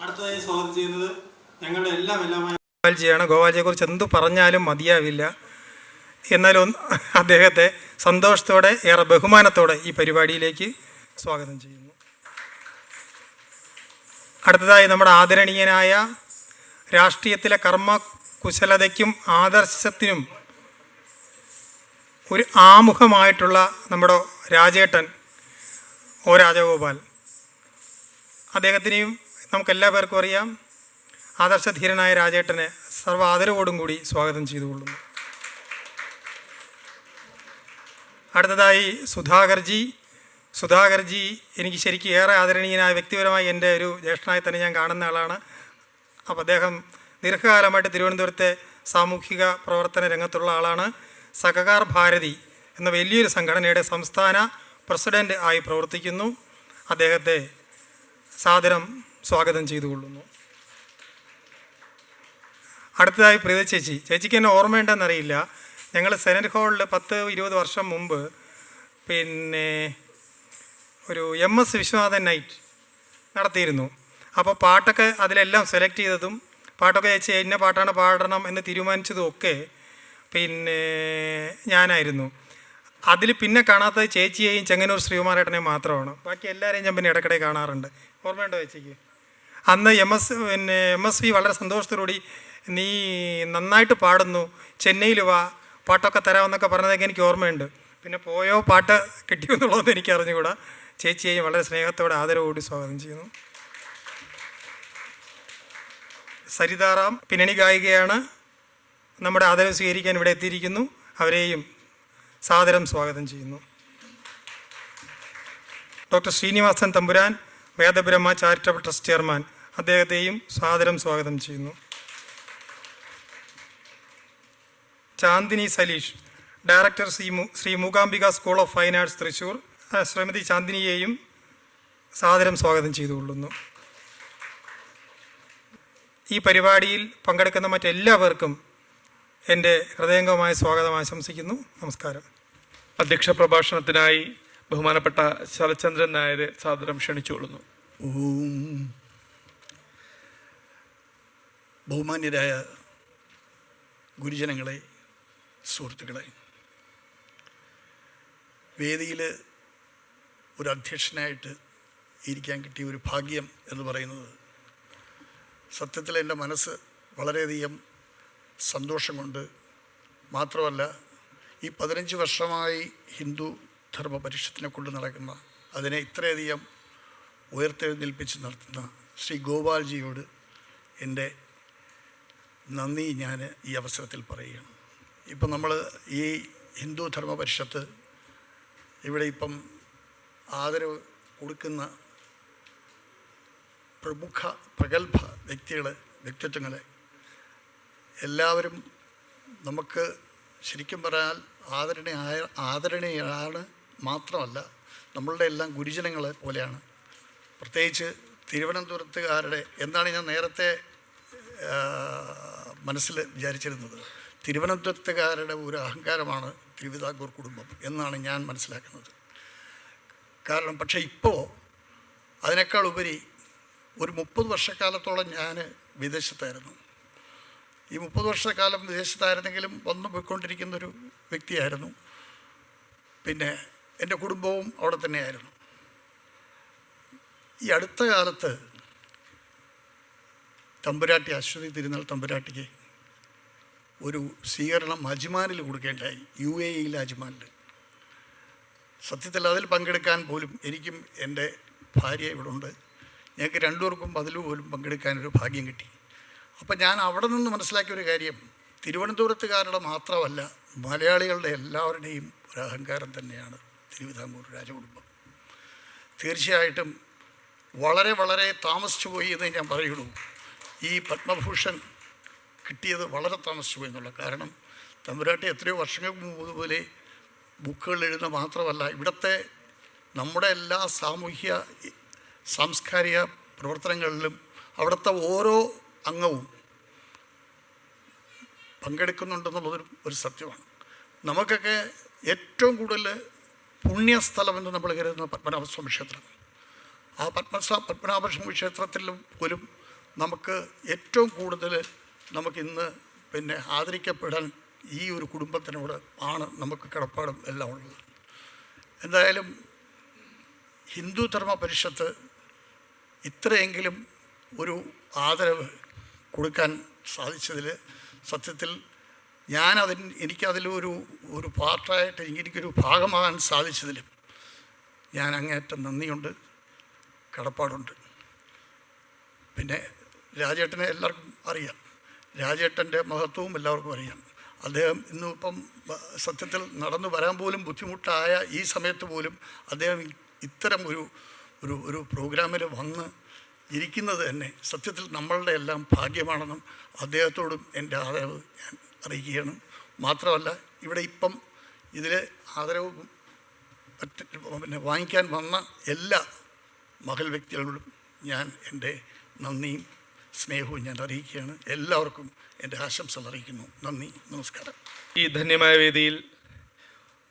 അടുത്തതായി സ്വാഗതം ചെയ്യുന്നത് ഞങ്ങളുടെ എല്ലാമായ ഗോപാൽജിയാണ്. ഗോപാൽജിയെക്കുറിച്ച് എന്തു പറഞ്ഞാലും മതിയാവില്ല. എന്നാലും അദ്ദേഹത്തെ സന്തോഷത്തോടെ ഏറെ ബഹുമാനത്തോടെ ഈ പരിപാടിയിലേക്ക് സ്വാഗതം ചെയ്യുന്നു. അടുത്തതായി നമ്മുടെ ആദരണീയനായ രാഷ്ട്രീയത്തിലെ കർമ്മകുശലതയ്ക്കും ആദർശത്തിനും ഒരു ആമുഖമായിട്ടുള്ള നമ്മുടെ രാജേട്ടൻ ഒ രാജഗോപാൽ, അദ്ദേഹത്തിനെയും നമുക്കെല്ലാവർക്കും അറിയാം. ആദർശധീരനായ രാജേട്ടനെ സർവ്വ ആദരവോടും കൂടി സ്വാഗതം ചെയ്തുകൊള്ളുന്നു. അടുത്തതായി സുധാകർജി എനിക്ക് ശരിക്കും ഏറെ ആദരണീയനായ, വ്യക്തിപരമായി എൻ്റെ ഒരു ജ്യേഷ്ഠനായി തന്നെ ഞാൻ കാണുന്ന ആളാണ്. അപ്പോൾ അദ്ദേഹം ദീർഘകാലമായിട്ട് തിരുവനന്തപുരത്തെ സാമൂഹിക പ്രവർത്തന രംഗത്തുള്ള ആളാണ്. സഹകാർ ഭാരതി എന്ന വലിയൊരു സംഘടനയുടെ സംസ്ഥാന പ്രസിഡൻ്റ് ആയി പ്രവർത്തിക്കുന്നു. അദ്ദേഹത്തെ സാദരം സ്വാഗതം ചെയ്തുകൊള്ളുന്നു. അടുത്തതായി പ്രീത ചേച്ചിക്ക് എന്നെ ഓർമ്മയുണ്ടെന്നറിയില്ല. ഞങ്ങൾ സെനറ്റ് ഹാളിൽ 10-20 വർഷം മുമ്പ് ഒരു MS വിശ്വനാഥൻ നൈറ്റ് നടത്തിയിരുന്നു. അപ്പോൾ പാട്ടൊക്കെ അതിലെല്ലാം സെലക്ട് ചെയ്തതും പാട്ടൊക്കെ ചേച്ചി ഇന്ന പാട്ടാണ് പാടണം എന്ന് തീരുമാനിച്ചതും ഒക്കെ ഞാനായിരുന്നു. അതിൽ പിന്നെ കാണാത്തത് ചേച്ചിയെയും ചെങ്ങന്നൂർ ശ്രീകുമാരേട്ടനെയും മാത്രമാണ്. ബാക്കി എല്ലാവരെയും ഞാൻ പിന്നെ ഇടയ്ക്കിടെ കാണാറുണ്ട്. ഓർമ്മയുണ്ടോ ചേച്ചിക്ക്? അന്ന് MSV വളരെ സന്തോഷത്തോടുകൂടി നീ നന്നായിട്ട് പാടുന്നു, ചെന്നൈയിൽ വാ, പാട്ടൊക്കെ തരാമെന്നൊക്കെ പറഞ്ഞതൊക്കെ എനിക്ക് ഓർമ്മയുണ്ട്. പിന്നെ പോയോ പാട്ട് കിട്ടിയോ എന്നുള്ളതെന്ന് എനിക്ക് അറിഞ്ഞുകൂടാ. ചേച്ചിയെയും വളരെ സ്നേഹത്തോടെ ആദരവോടുകൂടി സ്വാഗതം ചെയ്യുന്നു. സരിതാറാം പിന്നണി ഗായികയാണ്. നമ്മുടെ ആദരവ് സ്വീകരിക്കാൻ ഇവിടെ എത്തിയിരിക്കുന്നു. അവരെയും സാദരം സ്വാഗതം ചെയ്യുന്നു. ഡോക്ടർ ശ്രീനിവാസൻ തമ്പുരാൻ, വേദബ്രഹ്മ ചാരിറ്റബിൾ ട്രസ്റ്റ് ചെയർമാൻ, അദ്ദേഹത്തെയും സാദരം സ്വാഗതം ചെയ്യുന്നു. Chandini Saleesh, director Shri Mookambika school of fine arts Thrissur, Shrimati ചാന്ദിനിയെയും സാദരം സ്വാഗതം ചെയ്തുകൊള്ളുന്നു. ഈ പരിപാടിയിൽ പങ്കെടുക്കുന്ന മറ്റെല്ലാവർക്കും എൻ്റെ ഹൃദയംഗമായ സ്വാഗതം ആശംസിക്കുന്നു. നമസ്കാരം. അധ്യക്ഷ പ്രഭാഷണത്തിനായി ബഹുമാനപ്പെട്ട ശരത്ചന്ദ്രൻ നായരെ സാദരം ക്ഷണിച്ചുകൊള്ളുന്നു. ബഹുമാന്യരായ ഗുരുജനങ്ങളെ, സുഹൃത്തുക്കളെ, വേദിയിൽ ഒരു അധ്യക്ഷനായിട്ട് ഇരിക്കാൻ കിട്ടിയ ഒരു ഭാഗ്യം എന്ന് പറയുന്നത് സത്യത്തിൽ എൻ്റെ മനസ്സ് വളരെയധികം സന്തോഷം കൊണ്ട് മാത്രമല്ല, ഈ 15 വർഷമായി ഹിന്ദു ധർമ്മ പരിഷത്തിനെ കൊണ്ട് നടക്കുന്ന, അതിനെ ഇത്രയധികം ഉയർത്തെഴുന്നേൽപ്പിച്ച് നടത്തുന്ന ശ്രീ ഗോപാൽജിയോട് എൻ്റെ നന്ദി ഞാൻ ഈ അവസരത്തിൽ പറയുകയാണ്. ഇപ്പം നമ്മൾ ഈ ഹിന്ദു ധർമ്മ പരിഷത്ത് ഇവിടെ ഇപ്പം ആദരവ് കൊടുക്കുന്ന പ്രഗത്ഭ വ്യക്തിത്വങ്ങളെ എല്ലാവരും നമുക്ക് ശരിക്കും പറഞ്ഞാൽ ആദരണീയമാണ്. മാത്രമല്ല നമ്മളുടെ എല്ലാം ഗുരുജനങ്ങളെ പോലെയാണ്. പ്രത്യേകിച്ച് തിരുവനന്തപുരത്തുകാരുടെ എന്നാണ് ഞാൻ നേരത്തെ മനസ്സിൽ വിചാരിച്ചിരുന്നത്. തിരുവനന്തപുരത്തുകാരുടെ ഒരു അഹങ്കാരമാണ് തിരുവിതാംകൂർ കുടുംബം എന്നാണ് ഞാൻ മനസ്സിലാക്കുന്നത്. കാരണം പക്ഷേ ഇപ്പോൾ അതിനേക്കാൾ ഉപരി ഒരു 30 വർഷക്കാലത്തോളം ഞാൻ വിദേശത്തായിരുന്നു. ഈ 30 വർഷക്കാലം വിദേശത്തായിരുന്നെങ്കിലും വന്നു പോയിക്കൊണ്ടിരിക്കുന്നൊരു വ്യക്തിയായിരുന്നു. പിന്നെ എൻ്റെ കുടുംബവും അവിടെ തന്നെയായിരുന്നു. ഈ അടുത്ത കാലത്ത് തമ്പുരാട്ടി അശ്വതി തിരുനാൾ തമ്പുരാട്ടിക്ക് ഒരു സ്വീകരണം അജ്മാനിൽ കൊടുക്കേണ്ടായി, UAE അജ്മാനിൽ. സത്യത്തിൽ അതിൽ പങ്കെടുക്കാൻ പോലും എനിക്കും എൻ്റെ ഭാര്യ ഇവിടെ ഉണ്ട്. ഞങ്ങൾക്ക് രണ്ടുപേർക്കും അതിൽ പോലും പങ്കെടുക്കാനൊരു ഭാഗ്യം കിട്ടി. അപ്പം ഞാൻ അവിടെ നിന്ന് മനസ്സിലാക്കിയൊരു കാര്യം, തിരുവനന്തപുരത്തുകാരുടെ മാത്രമല്ല മലയാളികളുടെ എല്ലാവരുടെയും ഒരു അഹങ്കാരം തന്നെയാണ് തിരുവിതാംകൂർ രാജകുടുംബം. തീർച്ചയായിട്ടും വളരെ വളരെ താമസിച്ചു പോയി എന്ന് ഞാൻ പറയുള്ളൂ. ഈ പത്മഭൂഷൺ കിട്ടിയത് വളരെ താമസിച്ചു പോയി എന്നുള്ള കാരണം, തമ്പുരാട്ടി എത്രയോ വർഷങ്ങൾക്ക് മുമ്പ് പോലെ ബുക്കുകൾ എഴുതുന്ന മാത്രമല്ല, ഇവിടുത്തെ നമ്മുടെ എല്ലാ സാംസ്കാരിക പ്രവർത്തനങ്ങളിലും അവിടുത്തെ ഓരോ അംഗവും പങ്കെടുക്കുന്നുണ്ടെന്നുള്ളതൊരു സത്യമാണ്. നമുക്കൊക്കെ ഏറ്റവും കൂടുതൽ പുണ്യസ്ഥലമെന്ന് നമ്മൾ കരുതുന്ന പത്മനാഭസ്വാമി ക്ഷേത്രം. ആ പത്മനാഭസ്വാമി ക്ഷേത്രത്തിൽ പോലും നമുക്ക് ഏറ്റവും കൂടുതൽ നമുക്കിന്ന് പിന്നെ ആദരിക്കപ്പെടാൻ ഈ ഒരു കുടുംബത്തിനോട് ആണ് നമുക്ക് കടപ്പാടും എല്ലാം ഉള്ളത്. എന്തായാലും ഹിന്ദു ധർമ്മ പരിഷത്ത് ഇത്രയെങ്കിലും ഒരു ആദരവ് കൊടുക്കാൻ സാധിച്ചതിൽ സത്യത്തിൽ എനിക്കതിലൊരു പാർട്ടായിട്ട് എനിക്കൊരു ഭാഗമാകാൻ സാധിച്ചതിലും ഞാൻ അങ്ങേയറ്റം നന്ദിയുണ്ട്, കടപ്പാടുണ്ട്. പിന്നെ രാജേട്ടനെ എല്ലാവർക്കും അറിയാം, രാജേട്ടൻ്റെ മഹത്വവും എല്ലാവർക്കും അറിയാം. അദ്ദേഹം ഇന്നിപ്പം സത്യത്തിൽ നടന്നു വരാൻ പോലും ബുദ്ധിമുട്ടായ ഈ സമയത്ത് പോലും അദ്ദേഹം ഇത്തരം ഒരു പ്രോഗ്രാമിൽ വന്ന് ഇരിക്കുന്നത് തന്നെ സത്യത്തിൽ നമ്മളുടെ എല്ലാം ഭാഗ്യമാണെന്നും അദ്ദേഹത്തോടും എൻ്റെ ആദരവ് ഞാൻ അറിയിക്കുകയാണ്. മാത്രമല്ല ഇവിടെ ഇപ്പം ഇതിൽ ആദരവ് പിന്നെ വാങ്ങിക്കാൻ വന്ന എല്ലാ മഹൽ വ്യക്തികളോടും ഞാൻ എൻ്റെ നന്ദിയും സ്നേഹവും ഞാൻ അറിയിക്കുകയാണ്. എല്ലാവർക്കും എൻ്റെ ആശംസകൾ അറിയിക്കുന്നു. നന്ദി, നമസ്കാരം. ഈ ധന്യമായ വേദിയിൽ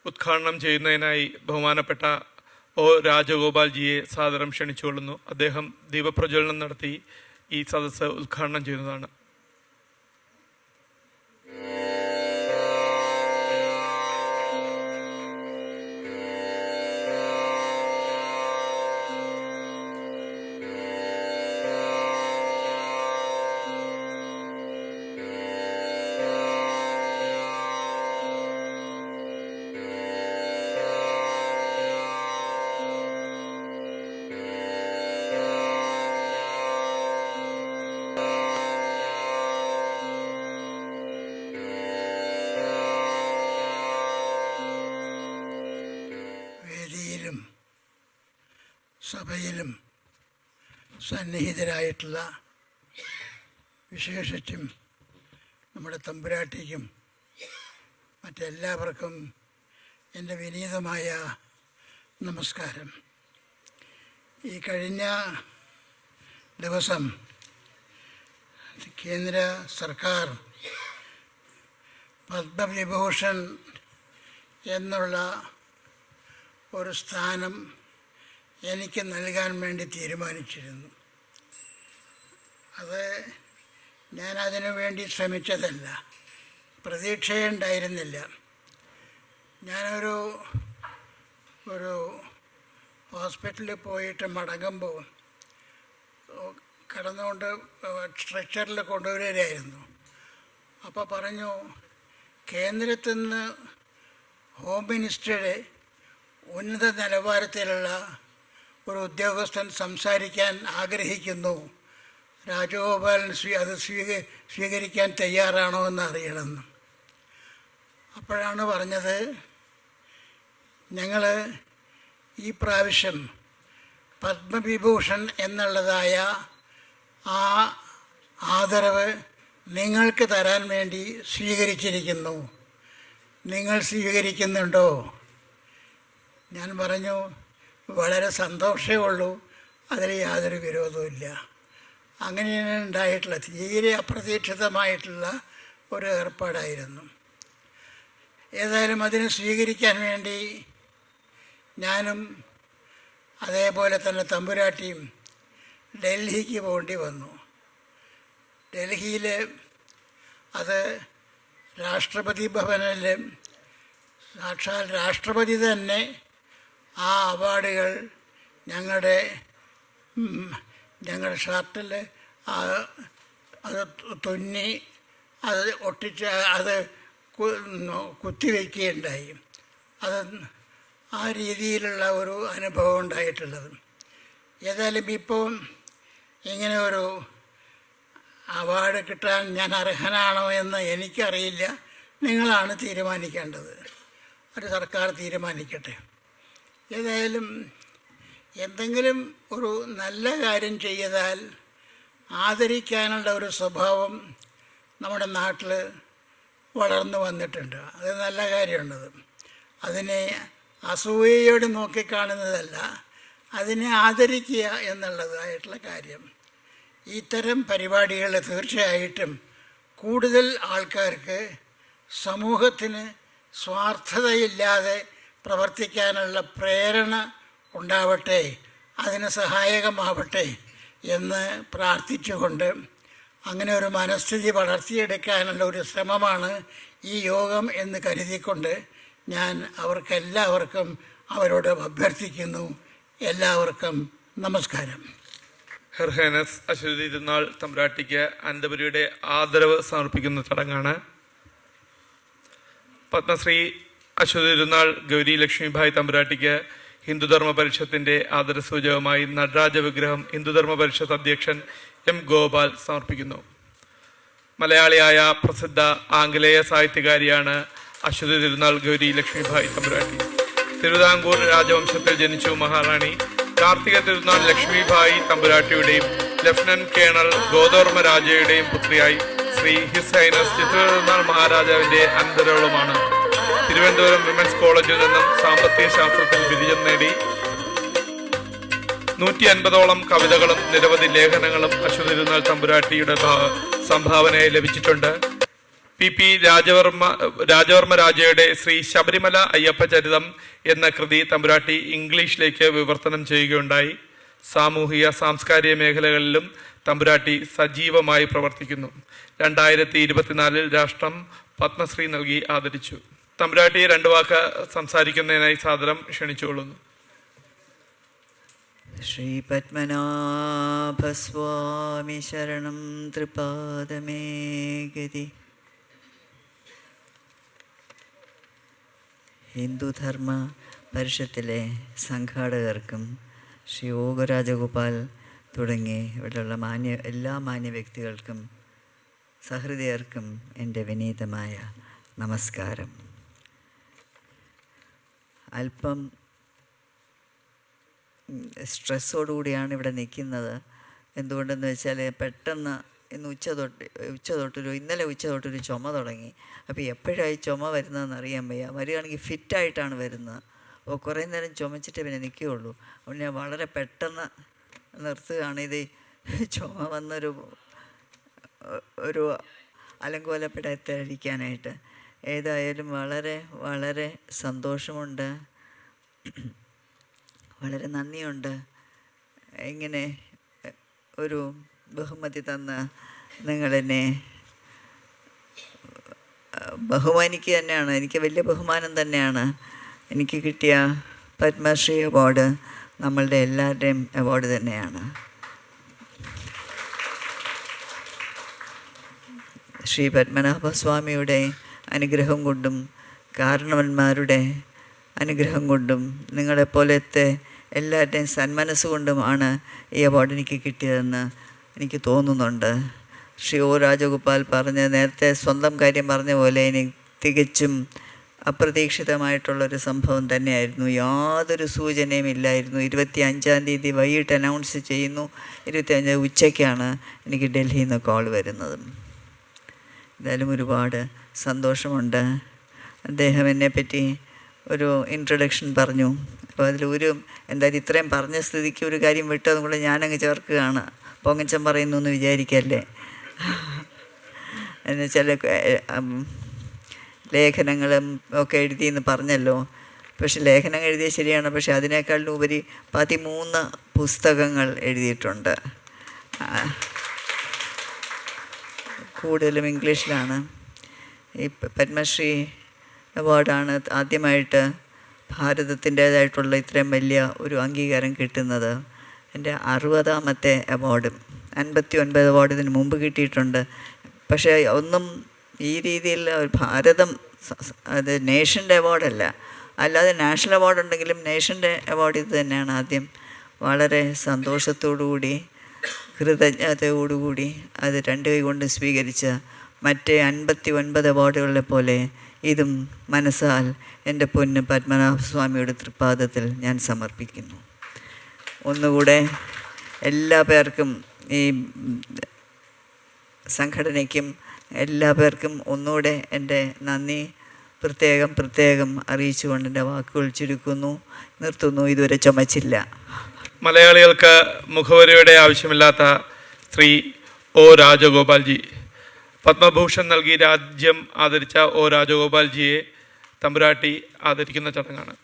ഉദ്ഘാടനം ചെയ്യുന്നതിനായി ബഹുമാനപ്പെട്ട ഒ രാജഗോപാൽജിയെ സാദരം ക്ഷണിച്ചുകൊള്ളുന്നു. അദ്ദേഹം ദീപപ്രജ്വലനം നടത്തി ഈ സദസ്സ് ഉദ്ഘാടനം ചെയ്യുന്നതാണ്. വേദിയിലും സഭയിലും സന്നിഹിതരായിട്ടുള്ള വിശേഷിച്ചും നമ്മുടെ തമ്പുരാട്ടിക്കും മറ്റെല്ലാവർക്കും എൻ്റെ വിനീതമായ നമസ്കാരം. ഈ കഴിഞ്ഞ ദിവസം കേന്ദ്ര സർക്കാർ പത്മവിഭൂഷൺ എന്നുള്ള ഒരു സ്ഥാനം എനിക്ക് നൽകാൻ വേണ്ടി തീരുമാനിച്ചിരുന്നു. അത് ഞാൻ അതിനു വേണ്ടി ശ്രമിച്ചതല്ല, പ്രതീക്ഷയുണ്ടായിരുന്നില്ല. ഞാനൊരു ഹോസ്പിറ്റലിൽ പോയിട്ട് മടങ്ങുമ്പോൾ കടന്നുകൊണ്ട് സ്ട്രെച്ചറിൽ കൊണ്ടുവരികയായിരുന്നു. അപ്പോൾ പറഞ്ഞു, കേന്ദ്രത്തിൽ നിന്ന് ഹോം മിനിസ്റ്ററുടെ ഉന്നത നിലവാരത്തിലുള്ള ഒരു ഉദ്യോഗസ്ഥൻ സംസാരിക്കാൻ ആഗ്രഹിക്കുന്നു. രാജഗോപാലൻ അത് സ്വീകരിക്കാൻ തയ്യാറാണോ എന്ന് അറിയണമെന്ന്. അപ്പോഴാണ് പറഞ്ഞത്, ഞങ്ങൾ ഈ പ്രാവശ്യം പത്മവിഭൂഷൺ എന്നുള്ളതായ ആ ആദരവ് നിങ്ങൾക്ക് തരാൻ വേണ്ടി സ്വീകരിച്ചിരിക്കുന്നു. നിങ്ങൾ സ്വീകരിക്കുന്നുണ്ടോ? ഞാൻ പറഞ്ഞു, വളരെ സന്തോഷമേ ഉള്ളൂ, അതിൽ യാതൊരു വിരോധവുമില്ല. അങ്ങനെയാണ് ഉണ്ടായിട്ടുള്ള തീരെ അപ്രതീക്ഷിതമായിട്ടുള്ള ഒരു ഏർപ്പാടായിരുന്നു. ഏതായാലും അതിനെ സ്വീകരിക്കാൻ വേണ്ടി ഞാനും അതേപോലെ തന്നെ തമ്പുരാട്ടിയും ഡൽഹിക്ക് പോകേണ്ടി വന്നു. ഡൽഹിയിൽ അത് രാഷ്ട്രപതി ഭവനിൽ സാക്ഷാൽ രാഷ്ട്രപതി തന്നെ ആ അവാർഡുകൾ ഞങ്ങളുടെ ഷർട്ടിൽ അത് തുന്നി അത് ഒട്ടിച്ച് അത് കുത്തിവെക്കുകയുണ്ടായി. അത് ആ രീതിയിലുള്ള ഒരു അനുഭവം ഉണ്ടായിട്ടുള്ളത്. ഏതായാലും ഇപ്പോൾ ഇങ്ങനെ ഒരു അവാർഡ് കിട്ടാൻ ഞാൻ അർഹനാണോ എന്ന് എനിക്കറിയില്ല. നിങ്ങളാണ് തീരുമാനിക്കേണ്ടത്. ഒരു സർക്കാർ തീരുമാനിക്കട്ടെ. ഏതായാലും എന്തെങ്കിലും ഒരു നല്ല കാര്യം ചെയ്താൽ ആദരിക്കാനുള്ള ഒരു സ്വഭാവം നമ്മുടെ നാട്ടിൽ വളർന്നു വന്നിട്ടുണ്ട്. അത് നല്ല കാര്യമുള്ളത്. അതിനെ അസൂയയോട് നോക്കിക്കാണുന്നതല്ല, അതിനെ ആദരിക്കുക എന്നുള്ളതായിട്ടുള്ള കാര്യം. ഇത്തരം പരിപാടികൾ തീർച്ചയായിട്ടും കൂടുതൽ ആൾക്കാർക്ക് സമൂഹത്തിന് സ്വാർത്ഥതയില്ലാതെ പ്രവർത്തിക്കാനുള്ള പ്രേരണ ഉണ്ടാവട്ടെ, അതിന് സഹായകമാവട്ടെ എന്ന് പ്രാർത്ഥിച്ചുകൊണ്ട് അങ്ങനെ ഒരു മനസ്ഥിതി വളർത്തിയെടുക്കാനുള്ള ഒരു ശ്രമമാണ് ഈ യോഗം എന്ന് കരുതിക്കൊണ്ട് ഞാൻ അവർക്കെല്ലാവർക്കും അവരോട് അഭ്യർത്ഥിക്കുന്നു. എല്ലാവർക്കും നമസ്കാരം. ഹെർഹേനസ് അശ്വതി തിരുനാൾ തമ്പുരാട്ടിക്ക് അനന്തപുരിയുടെ ആദരവ് സമർപ്പിക്കുന്ന ചടങ്ങാണ്. പത്മശ്രീ അശ്വതി തിരുനാൾ ഗൗരി ലക്ഷ്മിഭായ് തമ്പുരാട്ടിക്ക് ഹിന്ദുധർമ്മ പരിഷത്തിന്റെ ആദരസൂചകമായി നടരാജ വിഗ്രഹം ഹിന്ദുധർമ്മ പരിഷത്ത് അധ്യക്ഷൻ എം ഗോപാൽ സമർപ്പിക്കുന്നു. മലയാളിയായ പ്രസിദ്ധ ആംഗലേയ സാഹിത്യകാരിയാണ് അശ്വതി തിരുനാൾ ഗൗരി ലക്ഷ്മിഭായ് തമ്പുരാട്ടി. തിരുവിതാംകൂർ രാജവംശത്തിൽ ജനിച്ചു മഹാറാണി കാർത്തിക തിരുനാൾ ലക്ഷ്മിഭായ് തമ്പുരാട്ടിയുടെയും ലഫ്റ്റനന്റ് കേണൽ ഗോദവർമ്മ രാജയുടെയും പുത്രിയായി ശ്രീ ഹിസ് ഹൈനസ് ചിത്രതിരുനാൾ മഹാരാജാവിന്റെ അനന്തരവളുമാണ്. തിരുവനന്തപുരം വിമൻസ് കോളേജിൽ നിന്നും സാമ്പത്തിക ശാസ്ത്രത്തിൽ ബിരുദം നേടി. 150ഓളം കവിതകളും നിരവധി ലേഖനങ്ങളും അശ്വതി തിരുനാൾ തമ്പുരാട്ടിയുടെ സംഭാവനയായി ലഭിച്ചിട്ടുണ്ട്. പി രാജവർമ്മ രാജയുടെ ശ്രീ ശബരിമല അയ്യപ്പ ചരിതം എന്ന കൃതി തമ്പുരാട്ടി ഇംഗ്ലീഷിലേക്ക് വിവർത്തനം ചെയ്യുകയുണ്ടായി. സാമൂഹിക സാംസ്കാരിക മേഖലകളിലും തമ്പുരാട്ടി സജീവമായി പ്രവർത്തിക്കുന്നു. 2024 രാഷ്ട്രം പത്മശ്രീ നൽകി ആദരിച്ചു. തമ്പുരാട്ടി 2 വാക്ക് സംസാരിക്കുന്നതിനായി സാദരം ക്ഷണിച്ചുകൊള്ളുന്നു. ശ്രീ പത്മനാഭസ്വാമി ശരണം ത്രിപാദമേ ഗതി. ഹിന്ദുധർമ്മ പരിഷത്തിലെ സംഘാടകർക്കും ശ്രീ രാജഗോപാൽ തുടങ്ങി ഇവിടെയുള്ള എല്ലാ മാന്യ വ്യക്തികൾക്കും സഹൃദയർക്കും എൻ്റെ വിനീതമായ നമസ്കാരം. അല്പം സ്ട്രെസ്സോടുകൂടിയാണ് ഇവിടെ നിൽക്കുന്നത്. എന്തുകൊണ്ടെന്ന് വെച്ചാൽ പെട്ടെന്ന് ഇന്ന് ഇന്നലെ ഉച്ച തൊട്ടൊരു ചുമ തുടങ്ങി. അപ്പോൾ എപ്പോഴായി ചുമ വരുന്നതെന്ന് അറിയാൻ വയ്യ. വരികയാണെങ്കിൽ ഫിറ്റായിട്ടാണ് വരുന്നത്. അപ്പോൾ കുറേ നേരം ചുമച്ചിട്ടേ പിന്നെ നിൽക്കുകയുള്ളൂ. അപ്പോൾ ഞാൻ വളരെ പെട്ടെന്ന് നിർത്തുകയാണ്. ഇത് ചുമ വന്നൊരു അലങ്കോലപ്പെടാതിരിക്കാനായിട്ട്. ഏതായാലും വളരെ വളരെ സന്തോഷമുണ്ട്, വളരെ നന്ദിയുണ്ട്. ഇങ്ങനെ ഒരു ബഹുമതി തന്ന് നിങ്ങളെന്നെ ബഹുമാനിക്കുക തന്നെയാണ്. എനിക്ക് വലിയ ബഹുമാനം തന്നെയാണ്. എനിക്ക് കിട്ടിയ പത്മശ്രീ അവാർഡ് നമ്മളുടെ എല്ലാവരുടെയും അവാർഡ് തന്നെയാണ്. ശ്രീ പത്മനാഭസ്വാമിയുടെ അനുഗ്രഹം കൊണ്ടും കാരണവന്മാരുടെ അനുഗ്രഹം കൊണ്ടും നിങ്ങളെപ്പോലത്തെ എല്ലാവരുടെയും സന്മനസ്സുകൊണ്ടുമാണ് ഈ അവാർഡ് എനിക്ക് കിട്ടിയതെന്ന് എനിക്ക് തോന്നുന്നുണ്ട്. ശ്രീ രാജഗോപാൽ നേരത്തെ സ്വന്തം കാര്യം പറഞ്ഞ പോലെ എനിക്ക് തികച്ചും അപ്രതീക്ഷിതമായിട്ടുള്ളൊരു സംഭവം തന്നെയായിരുന്നു. യാതൊരു സൂചനയും ഇല്ലായിരുന്നു. 25-ാം തീയതി വൈകിട്ട് അനൗൺസ് ചെയ്യുന്നു. 25 ഉച്ചയ്ക്കാണ് എനിക്ക് ഡൽഹിയിൽ നിന്ന് കോൾ വരുന്നത്. എന്തായാലും ഒരുപാട് സന്തോഷമുണ്ട്. അദ്ദേഹം എന്നെപ്പറ്റി ഒരു ഇൻട്രൊഡക്ഷൻ പറഞ്ഞു. അപ്പോൾ എന്തായാലും ഇത്രയും പറഞ്ഞ സ്ഥിതിക്ക് ഒരു കാര്യം വിട്ടതും കൂടെ ഞാനങ്ങ് ചേർക്കുകയാണ്. പൊങ്ങച്ചൻ പറയുന്നു എന്ന് വിചാരിക്കല്ലേ. എന്നുവെച്ചാൽ ലേഖനങ്ങളും ഒക്കെ എഴുതിയെന്ന് പറഞ്ഞല്ലോ. പക്ഷെ ലേഖനങ്ങൾ എഴുതിയത് ശരിയാണ്. പക്ഷെ അതിനേക്കാളും ഉപരി 13 പുസ്തകങ്ങൾ എഴുതിയിട്ടുണ്ട്. കൂടുതലും ഇംഗ്ലീഷിലാണ്. ഈ പത്മശ്രീ അവാർഡാണ് ആദ്യമായിട്ട് ഭാരതത്തിൻ്റേതായിട്ടുള്ള ഇത്രയും വലിയ ഒരു അംഗീകാരം കിട്ടുന്നത്. എൻ്റെ 60ാമത്തെ അവാർഡ്. 59 അവാർഡ് ഇതിന് മുമ്പ് കിട്ടിയിട്ടുണ്ട്. പക്ഷേ ഒന്നും ഈ രീതിയിൽ ഭാരതം അത് നേഷൻ്റെ അവാർഡല്ല. അല്ലാതെ നാഷണൽ അവാർഡ് ഉണ്ടെങ്കിലും നേഷൻ്റെ അവാർഡ് ഇത് തന്നെയാണ് ആദ്യം. വളരെ സന്തോഷത്തോടുകൂടി കൃതജ്ഞതയോടുകൂടി അത് 2 കൈ കൊണ്ട് സ്വീകരിച്ച മറ്റേ 59 അവാർഡുകളെ പോലെ ഇതും മനസ്സാൽ എൻ്റെ പൊന്ന് പത്മനാഭസ്വാമിയുടെ തൃപ്പാദത്തിൽ ഞാൻ സമർപ്പിക്കുന്നു. ഒന്നുകൂടെ എല്ലാ പേർക്കും, ഈ സംഘടനയ്ക്കും എല്ലാ പേർക്കും ഒന്നുകൂടെ എൻ്റെ നന്ദി പ്രത്യേകം അറിയിച്ചുകൊണ്ട് എൻ്റെ വാക്കുകൾ ചുരുക്കുന്നു, നിർത്തുന്നു. ഇതുവരെ ചുമച്ചില്ല. മലയാളികൾക്ക് മുഖവരിയുടെ ആവശ്യമില്ലാത്ത ശ്രീ രാജഗോപാൽജി, പത്മഭൂഷൺ നൽകി രാജ്യം ആദരിച്ച രാജഗോപാൽജിയെ തമ്പുരാട്ടി ആദരിക്കുന്ന ചടങ്ങാണ്.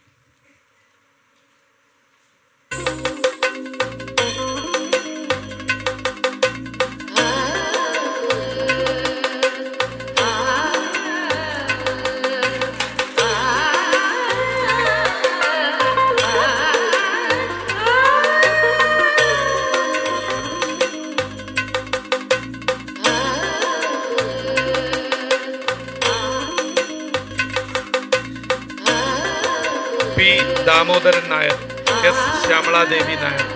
P Damodaran Nair, S Shyamala Devi Nair.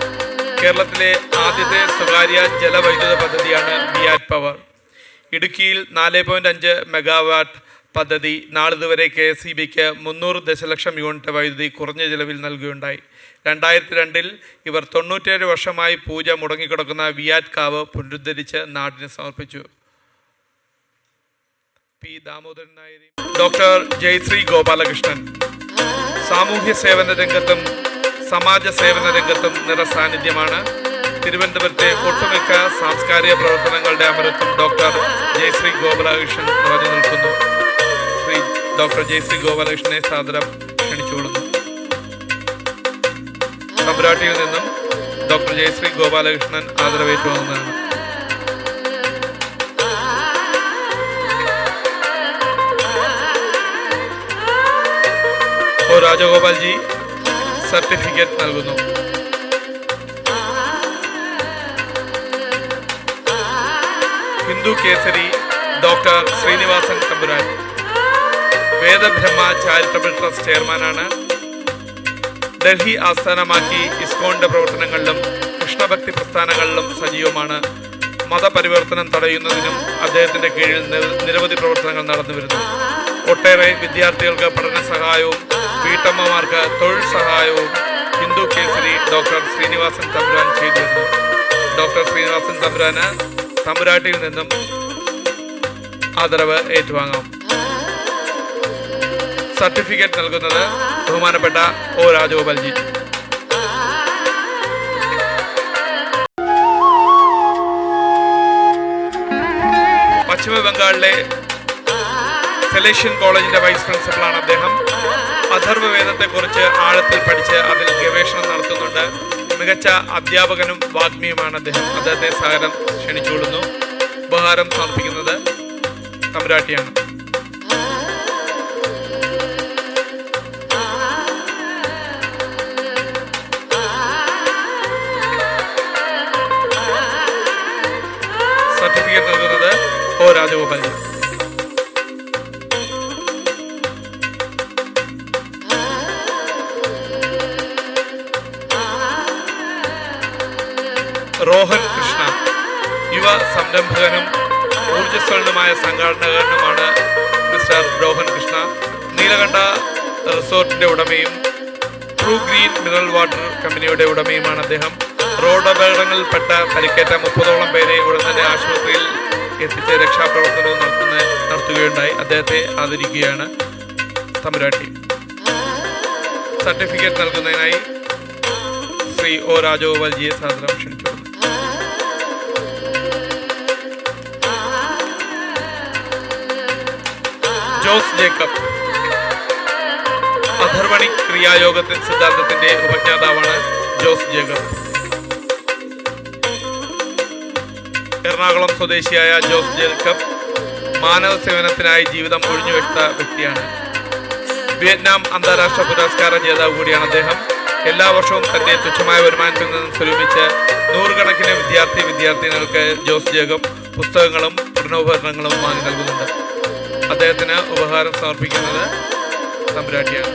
കേരളത്തിലെ ആദ്യത്തെ സ്വകാര്യ ജലവൈദ്യുത പദ്ധതിയാണ് വിയാറ്റ് പവർ. ഇടുക്കിയിൽ 4.5 മെഗാവാട്ട് പദ്ധതി നാളിതുവരെ KSEBക്ക് 300 ദശലക്ഷം യൂണിറ്റ് വൈദ്യുതി കുറഞ്ഞ ചിലവിൽ നൽകുകയുണ്ടായി. 2002 ഇവർ 97 വർഷമായി പൂജ മുടങ്ങിക്കിടക്കുന്ന വിയാറ്റ് കാവ് പുനരുദ്ധരിച്ച് നാടിന് സമർപ്പിച്ചു. പി ദാമോദരൻ നായരും ഡോക്ടർ ജയശ്രീ ഗോപാലകൃഷ്ണൻ സാമൂഹ്യ സേവന രംഗത്തും സമാജ സേവന രംഗത്തും നിറസാന്നിധ്യമാണ്. തിരുവനന്തപുരത്തെ ഒട്ടുമിക്ക സാംസ്കാരിക പ്രവർത്തനങ്ങളുടെ അമരത്വം ഡോക്ടർ ജയശ്രീ ഗോപാലകൃഷ്ണൻ നിറഞ്ഞു നിൽക്കുന്നു. ശ്രീ ഡോക്ടർ ജയശ്രീ ഗോപാലകൃഷ്ണനെ സാദരം ക്ഷണിച്ചുകൊള്ളുന്നു. തമ്പുരാട്ടിയിൽ നിന്നും ഡോക്ടർ ജയശ്രീ ഗോപാലകൃഷ്ണൻ ആദരവേറ്റുവാങ്ങുന്നതാണ്. ഒ രാജഗോപാൽജി സർട്ടിഫിക്കറ്റ് നൽകുന്നു. ഹിന്ദു കേസരി ഡോക്ടർ ശ്രീനിവാസൻ തമ്പുരാൻ വേദബ്രഹ്മ ചാരിറ്റബിൾ ട്രസ്റ്റ് ചെയർമാനാണ്. ഡൽഹി ആസ്ഥാനമാക്കി ഇസ്കോണിന്റെ പ്രവർത്തനങ്ങളിലും കൃഷ്ണഭക്തി പ്രസ്ഥാനങ്ങളിലും സജീവമാണ്. മതപരിവർത്തനം തടയുന്നതിനും അദ്ദേഹത്തിന്റെ കീഴിൽ നിരവധി പ്രവർത്തനങ്ങൾ നടന്നുവരുന്നു. ഒട്ടേറെ വിദ്യാർത്ഥികൾക്ക് പഠന സഹായവും വീട്ടമ്മമാർക്ക് തൊഴിൽ സഹായവും ഹിന്ദു കേസരി ഡോക്ടർ ശ്രീനിവാസൻ തമ്പുരാൻ ചെയ്തു വരുന്നു. ഡോക്ടർ ശ്രീനിവാസൻ തമ്പുരാന് തമ്പുരാട്ടിയിൽ നിന്നും ആദരവ് ഏറ്റുവാങ്ങാം. സർട്ടിഫിക്കറ്റ് നൽകുന്നത് ബഹുമാനപ്പെട്ട ഒ രാജഗോപാൽജി. പശ്ചിമ ബംഗാളിലെ സെലേഷ്യൻ കോളേജിന്റെ വൈസ് പ്രിൻസിപ്പളാണ് അദ്ദേഹം. അഥർവവേദത്തെക്കുറിച്ച് ആഴത്തിൽ പഠിച്ച് അതിൽ ഗവേഷണം നടത്തുന്നുണ്ട്. മികച്ച അധ്യാപകനും വാഗ്മിയുമാണ് അദ്ദേഹം. അദ്ദേഹത്തെ സാദരം ക്ഷണിച്ചുകൊള്ളുന്നു. ഉപഹാരം സമർപ്പിക്കുന്നത് തമ്പുരാട്ടിയാണ്. സർട്ടിഫിക്കറ്റ് നൽകുന്നത് ഒ രാജഗോപാൽജി. റോഹൻ കൃഷ്ണ യുവ സംരംഭകനും ഊർജ്ജസ്വലനുമായ സംഘാടകനുമാണ് മിസ്റ്റർ രോഹൻ കൃഷ്ണ. നീലകണ്ഠ റിസോർട്ടിന്റെ ഉടമയും ട്രൂ ഗ്രീൻ മിനറൽ വാട്ടർ കമ്പനിയുടെ ഉടമയുമാണ് അദ്ദേഹം. റോഡ് അപകടങ്ങളിൽപ്പെട്ട പരിക്കേറ്റ 30ഓളം പേരെ ഉടൻ തന്നെ ആശുപത്രിയിൽ എത്തിച്ച് രക്ഷാപ്രവർത്തനവും നടത്തുകയുണ്ടായി. അദ്ദേഹത്തെ ആദരിക്കുകയാണ് തമ്പുരാട്ടി. സർട്ടിഫിക്കറ്റ് നൽകുന്നതിനായി ശ്രീ ഒ രാജഗോപാൽജിയെ സാദരം ക്ഷണിച്ചു. ജോസ് ജേക്കബ് അധർവണി ക്രിയായോഗ സിദ്ധാന്തത്തിന്റെ ഉപജ്ഞാതാവാണ് ജോസ് ജേക്കബ്. എറണാകുളം സ്വദേശിയായ ജോസ് ജേക്കബ് മാനവ സേവനത്തിനായി ജീവിതം ഒഴിഞ്ഞുവെച്ച വ്യക്തിയാണ്. വിയറ്റ്നാം അന്താരാഷ്ട്ര പുരസ്കാര ജേതാവ് കൂടിയാണ് അദ്ദേഹം. എല്ലാ വർഷവും തന്റെ തുച്ഛമായ വരുമാനത്തിൽ നിന്നും സ്വരൂപിച്ച് നൂറുകണക്കിന് വിദ്യാർത്ഥിനികൾക്ക് ജോസ് ജേക്കബ് പുസ്തകങ്ങളും പഠനോപകരണങ്ങളും വാങ്ങി നൽകുന്നുണ്ട്. അദ്ദേഹത്തിന് ഉപഹാരം സമർപ്പിക്കുന്നത് തമ്പുരാട്ടിയാണ്.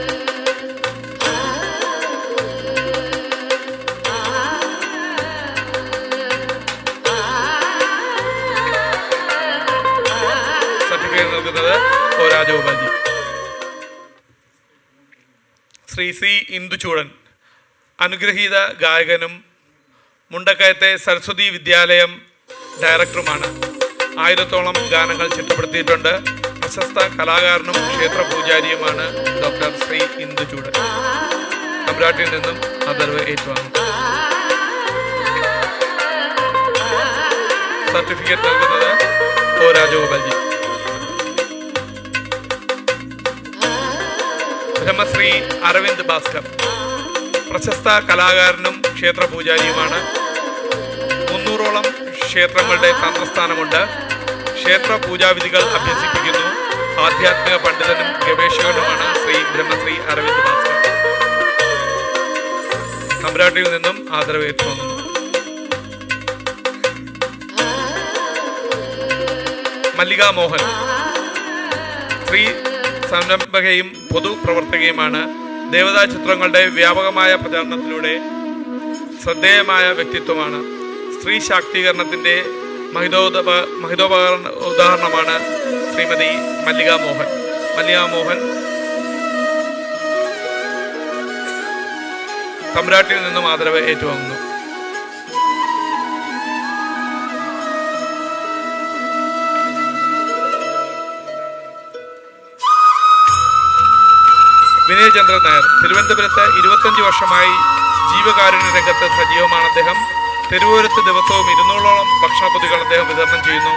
സർട്ടിഫിക്കറ്റ് നൽകുന്നത് ഒ രാജഗോപാൽജി. ശ്രീ സി ഇന്ദുചൂടൻ അനുഗ്രഹീത ഗായകനും മുണ്ടക്കയത്തെ സരസ്വതി വിദ്യാലയം ഡയറക്ടറുമാണ്. 1000ഓളം ഗാനങ്ങൾ ചിട്ടപ്പെടുത്തിയിട്ടുണ്ട്. പ്രശസ്ത കലാകാരനും ക്ഷേത്ര പൂജാരിയുമാണ് ഡോക്ടർ ശ്രീ ഇന്ദുചൂടൻ. തമ്പുരാട്ടിയിൽ നിന്നും ആദരവ് ഏറ്റുവാങ്ങും. സർട്ടിഫിക്കറ്റ് നൽകുന്നത് ഒ രാജഗോപാൽജി. ബ്രഹ്മശ്രീ അരവിന്ദ് ഭാസ്കർ പ്രശസ്ത കലാകാരനും ക്ഷേത്ര പൂജാരിയുമാണ്. 300ഓളം ക്ഷേത്രങ്ങളുടെ തന്ത്രസ്ഥാനമുണ്ട്. ക്ഷേത്ര പൂജാവിധികൾ അഭ്യസിപ്പിക്കുന്നു. ആധ്യാത്മിക പണ്ഡിതനും ഗവേഷകനുമാണ് ശ്രീ ബ്രഹ്മശ്രീ അരവിന്ദ് ഭാസ്കർ. തമ്പുരാട്ടിയിൽ നിന്നും ആദരവ് ഏറ്റുവാങ്ങുന്നു. മല്ലിക മോഹൻ സ്ത്രീ സംരംഭകയും പൊതുപ്രവർത്തകയുമാണ്. ദേവതാ ചിത്രങ്ങളുടെ വ്യാപകമായ പ്രചാരണത്തിലൂടെ ശ്രദ്ധേയമായ വ്യക്തിത്വമാണ്. സ്ത്രീ ശാക്തീകരണത്തിൻ്റെ ഉദാഹരണമാണ് ശ്രീമതി മല്ലിക മോഹൻ തമ്പുരാട്ടിയിൽ നിന്നും ആദരവ് ഏറ്റുവാങ്ങുന്നു. വിനയചന്ദ്രൻ നായർ തിരുവനന്തപുരത്ത് 25 വർഷമായി ജീവകാരുണ്യ രംഗത്ത് സജീവമാണ് അദ്ദേഹം. തെരുവോരത്ത് ദിവസവും 200ഓളം ഭക്ഷണപ്പൊതികൾ അദ്ദേഹം വിതരണം ചെയ്യുന്നു.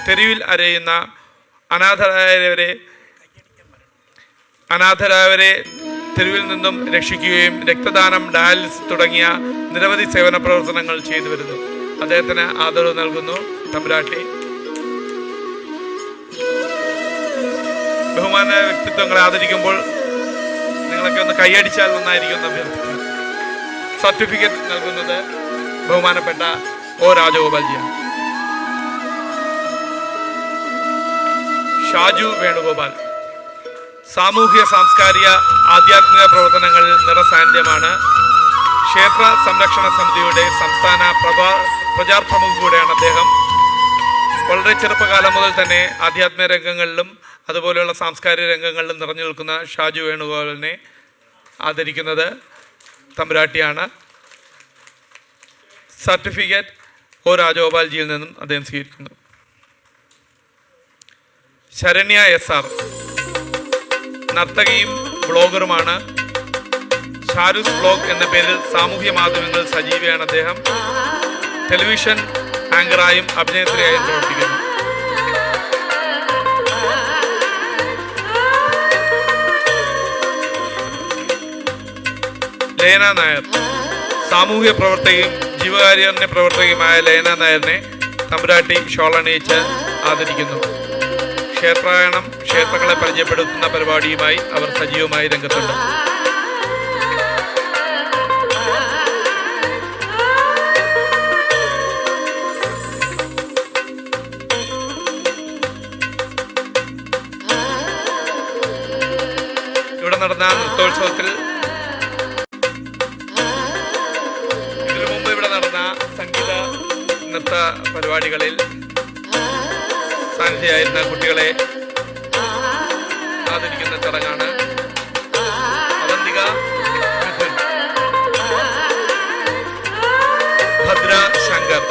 തെരുവിൽ അരയുന്ന അനാഥരായവരെ തെരുവിൽ നിന്നും രക്ഷിക്കുകയും രക്തദാനം, ഡയാലിസിസ് തുടങ്ങിയ നിരവധി സേവന പ്രവർത്തനങ്ങൾ ചെയ്തു വരുന്നു. അദ്ദേഹത്തിന് ആദരവ് നൽകുന്നു തമ്പുരാട്ടി. ബഹുമാന വ്യക്തിത്വങ്ങളെ ആദരിക്കുമ്പോൾ നിങ്ങളൊക്കെ ഒന്ന് കൈയടിച്ചാൽ നന്നായിരിക്കും. അഭ്യർത്ഥിക്കുന്നു. സർട്ടിഫിക്കറ്റ് നൽകുന്നത് ബഹുമാനപ്പെട്ട ഒ രാജഗോപാൽജിയാണ്. ഷാജു വേണുഗോപാൽ സാമൂഹ്യ സാംസ്കാരിക ആധ്യാത്മിക പ്രവർത്തനങ്ങളിൽ നിറസാന്നിധ്യമാണ്. ക്ഷേത്ര സംരക്ഷണ സമിതിയുടെ സംസ്ഥാന പ്രചാരപ്രമുഖ കൂടെയാണ് അദ്ദേഹം. വളരെ ചെറുപ്പകാലം മുതൽ തന്നെ ആധ്യാത്മിക രംഗങ്ങളിലും അതുപോലെയുള്ള സാംസ്കാരിക രംഗങ്ങളിലും നിറഞ്ഞു നിൽക്കുന്ന ഷാജു വേണുഗോപാലിനെ ആദരിക്കുന്നത് തമ്പുരാട്ടിയാണ്. സർട്ടിഫിക്കറ്റ് ഒ രാജഗോപാൽജിയിൽ നിന്നും അദ്ദേഹം സ്വീകരിക്കുന്നു. ശരണ്യ SR നർത്തകിയും ബ്ലോഗറുമാണ്. ഷാരൂസ് ബ്ലോഗ് എന്ന പേരിൽ സാമൂഹ്യ മാധ്യമങ്ങളിൽ സജീവയാണ് അദ്ദേഹം. ടെലിവിഷൻ ആങ്കറായും അഭിനേത്രിയായും പ്രവർത്തിക്കുന്നു. ലയന നായർ സാമൂഹ്യ പ്രവർത്തകയും ജീവകാരുണ്യ പ്രവർത്തകയുമായ ലയന നായരിനെ തമ്പുരാട്ടി ഷോളണിയിച്ച് ആദരിക്കുന്നു. ക്ഷേത്രായണം, ക്ഷേത്രങ്ങളെ പരിചയപ്പെടുത്തുന്ന പരിപാടിയുമായി അവർ സജീവമായി രംഗത്തുണ്ട്. ഇവിടെ നടന്ന നൃത്തോത്സവത്തിൽ ഇതിനു മുമ്പ് ഇവിടെ നടന്ന സംഗീത നൃത്ത പരിപാടികളിൽ സാന്നിധ്യമായിരുന്ന കുട്ടികളെ ആദരിക്കുന്ന ചടങ്ങാണ്. Avanthika Mithun, Bhadra Shankar,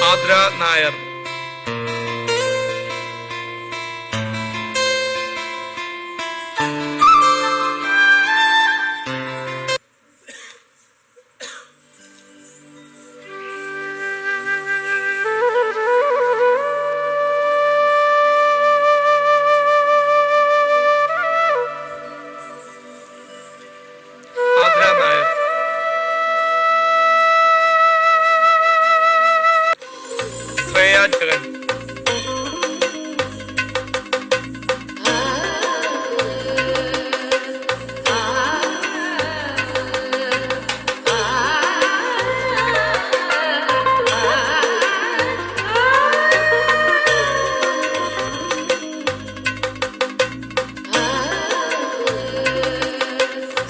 Aardra Nair, Jagan,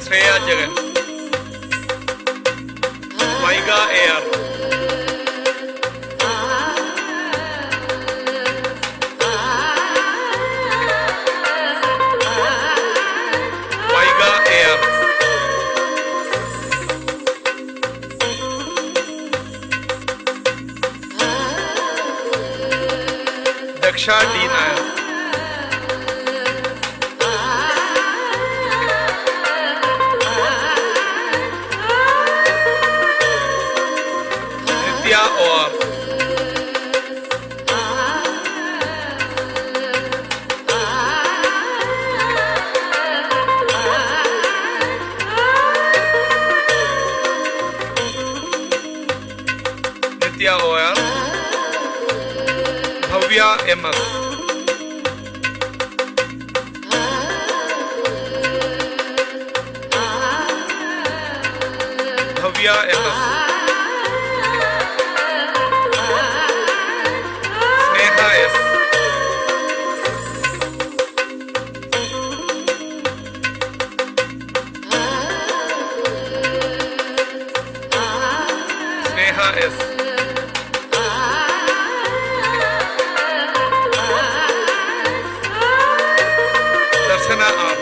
Shreya Jagan, Vaiga AR, Daksha D Nair, Nithya OR, Nithya OR, Bhavya MS, Priya MS, Sneha S, Sneha S, Darshana R,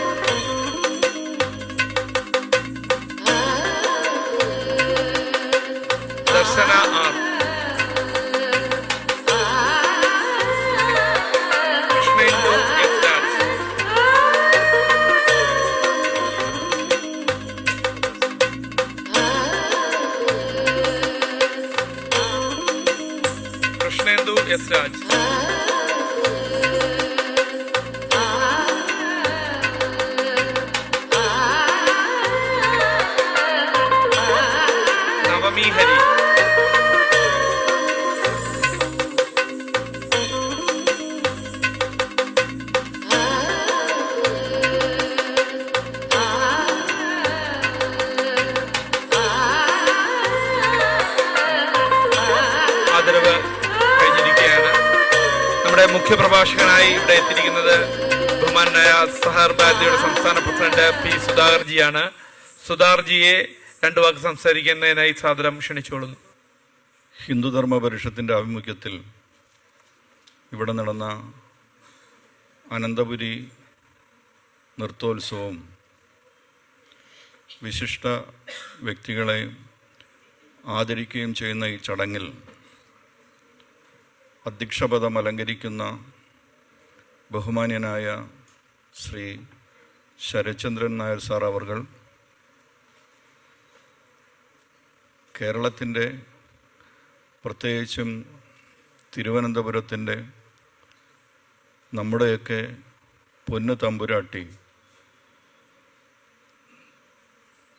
Darshana R, Krishnendu S Raj, Krishnendu S Raj, Navami Hari, ആദരവ് കഴിഞ്ഞിരിക്കുകയാണ്. നമ്മുടെ മുഖ്യപ്രഭാഷകനായി ഇവിടെ എത്തിയിരിക്കുന്നത് ബഹുമാനായ സഹർ ഭാരതിയുടെ സംസ്ഥാന പ്രസിഡന്റ് പി സുധാകർജിയാണ്. സുധാകർജിയെ 2 വാക്ക് സംസാരിക്കുന്നതിനായി സാദരം ക്ഷണിച്ചുകൊള്ളുന്നു. ഹിന്ദുധർമ്മ പരിഷത്തിൻ്റെ ആഭിമുഖ്യത്തിൽ ഇവിടെ നടന്ന അനന്തപുരി നൃത്തോത്സവം വിശിഷ്ട വ്യക്തികളെ ആദരിക്കുകയും ചെയ്യുന്ന ഈ ചടങ്ങിൽ അധ്യക്ഷപദം അലങ്കരിക്കുന്ന ബഹുമാന്യനായ ശ്രീ ശരത്ചന്ദ്രൻ നായർ സാർ അവർകൾ, കേരളത്തിൻ്റെ പ്രത്യേകിച്ചും തിരുവനന്തപുരത്തിൻ്റെ നമ്മുടെയൊക്കെ പൊന്നു തമ്പുരാട്ടി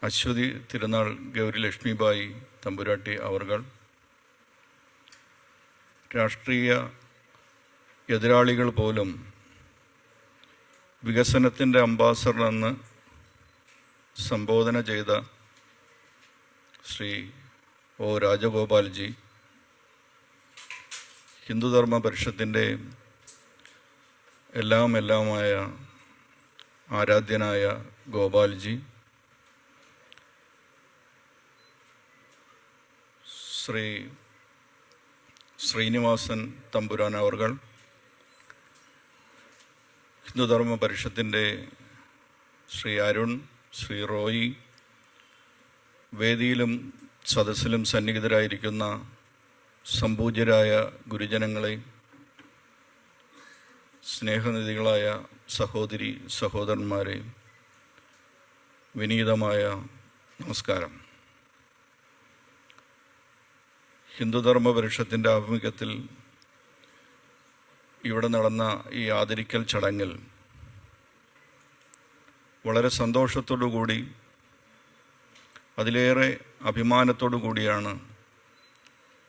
അശ്വതി തിരുനാൾ ഗൗരി ലക്ഷ്മിബായി തമ്പുരാട്ടി അവർകൾ, രാഷ്ട്രീയ എതിരാളികൾ പോലും വികസനത്തിൻ്റെ അംബാസഡർ എന്ന് സംബോധന ചെയ്ത ശ്രീ ഒ രാജഗോപാൽജി, ഹിന്ദുധർമ്മ പരിഷത്തിൻ്റെ എല്ലാമായ ആരാധ്യനായ ഗോപാൽജി, ശ്രീ ശ്രീനിവാസൻ തമ്പുരാൻ അവർകൾ, ഹിന്ദുധർമ്മ പരിഷത്തിൻ്റെ ശ്രീ അരുൺ, ശ്രീ റോയി, വേദിയിലും സദസ്സിലും സന്നിഹിതരായിരിക്കുന്ന സംപൂജ്യരായ ഗുരുജനങ്ങളെ, സ്നേഹനിധികളായ സഹോദരി സഹോദരന്മാരെ, വിനീതമായ നമസ്കാരം. ഹിന്ദുധർമ്മ പരിഷത്തിൻ്റെ ആഭിമുഖ്യത്തിൽ ഇവിടെ നടന്ന ഈ ആദരിക്കൽ ചടങ്ങിൽ വളരെ സന്തോഷത്തോടു കൂടി, അതിലേറെ അഭിമാനത്തോടു കൂടിയാണ്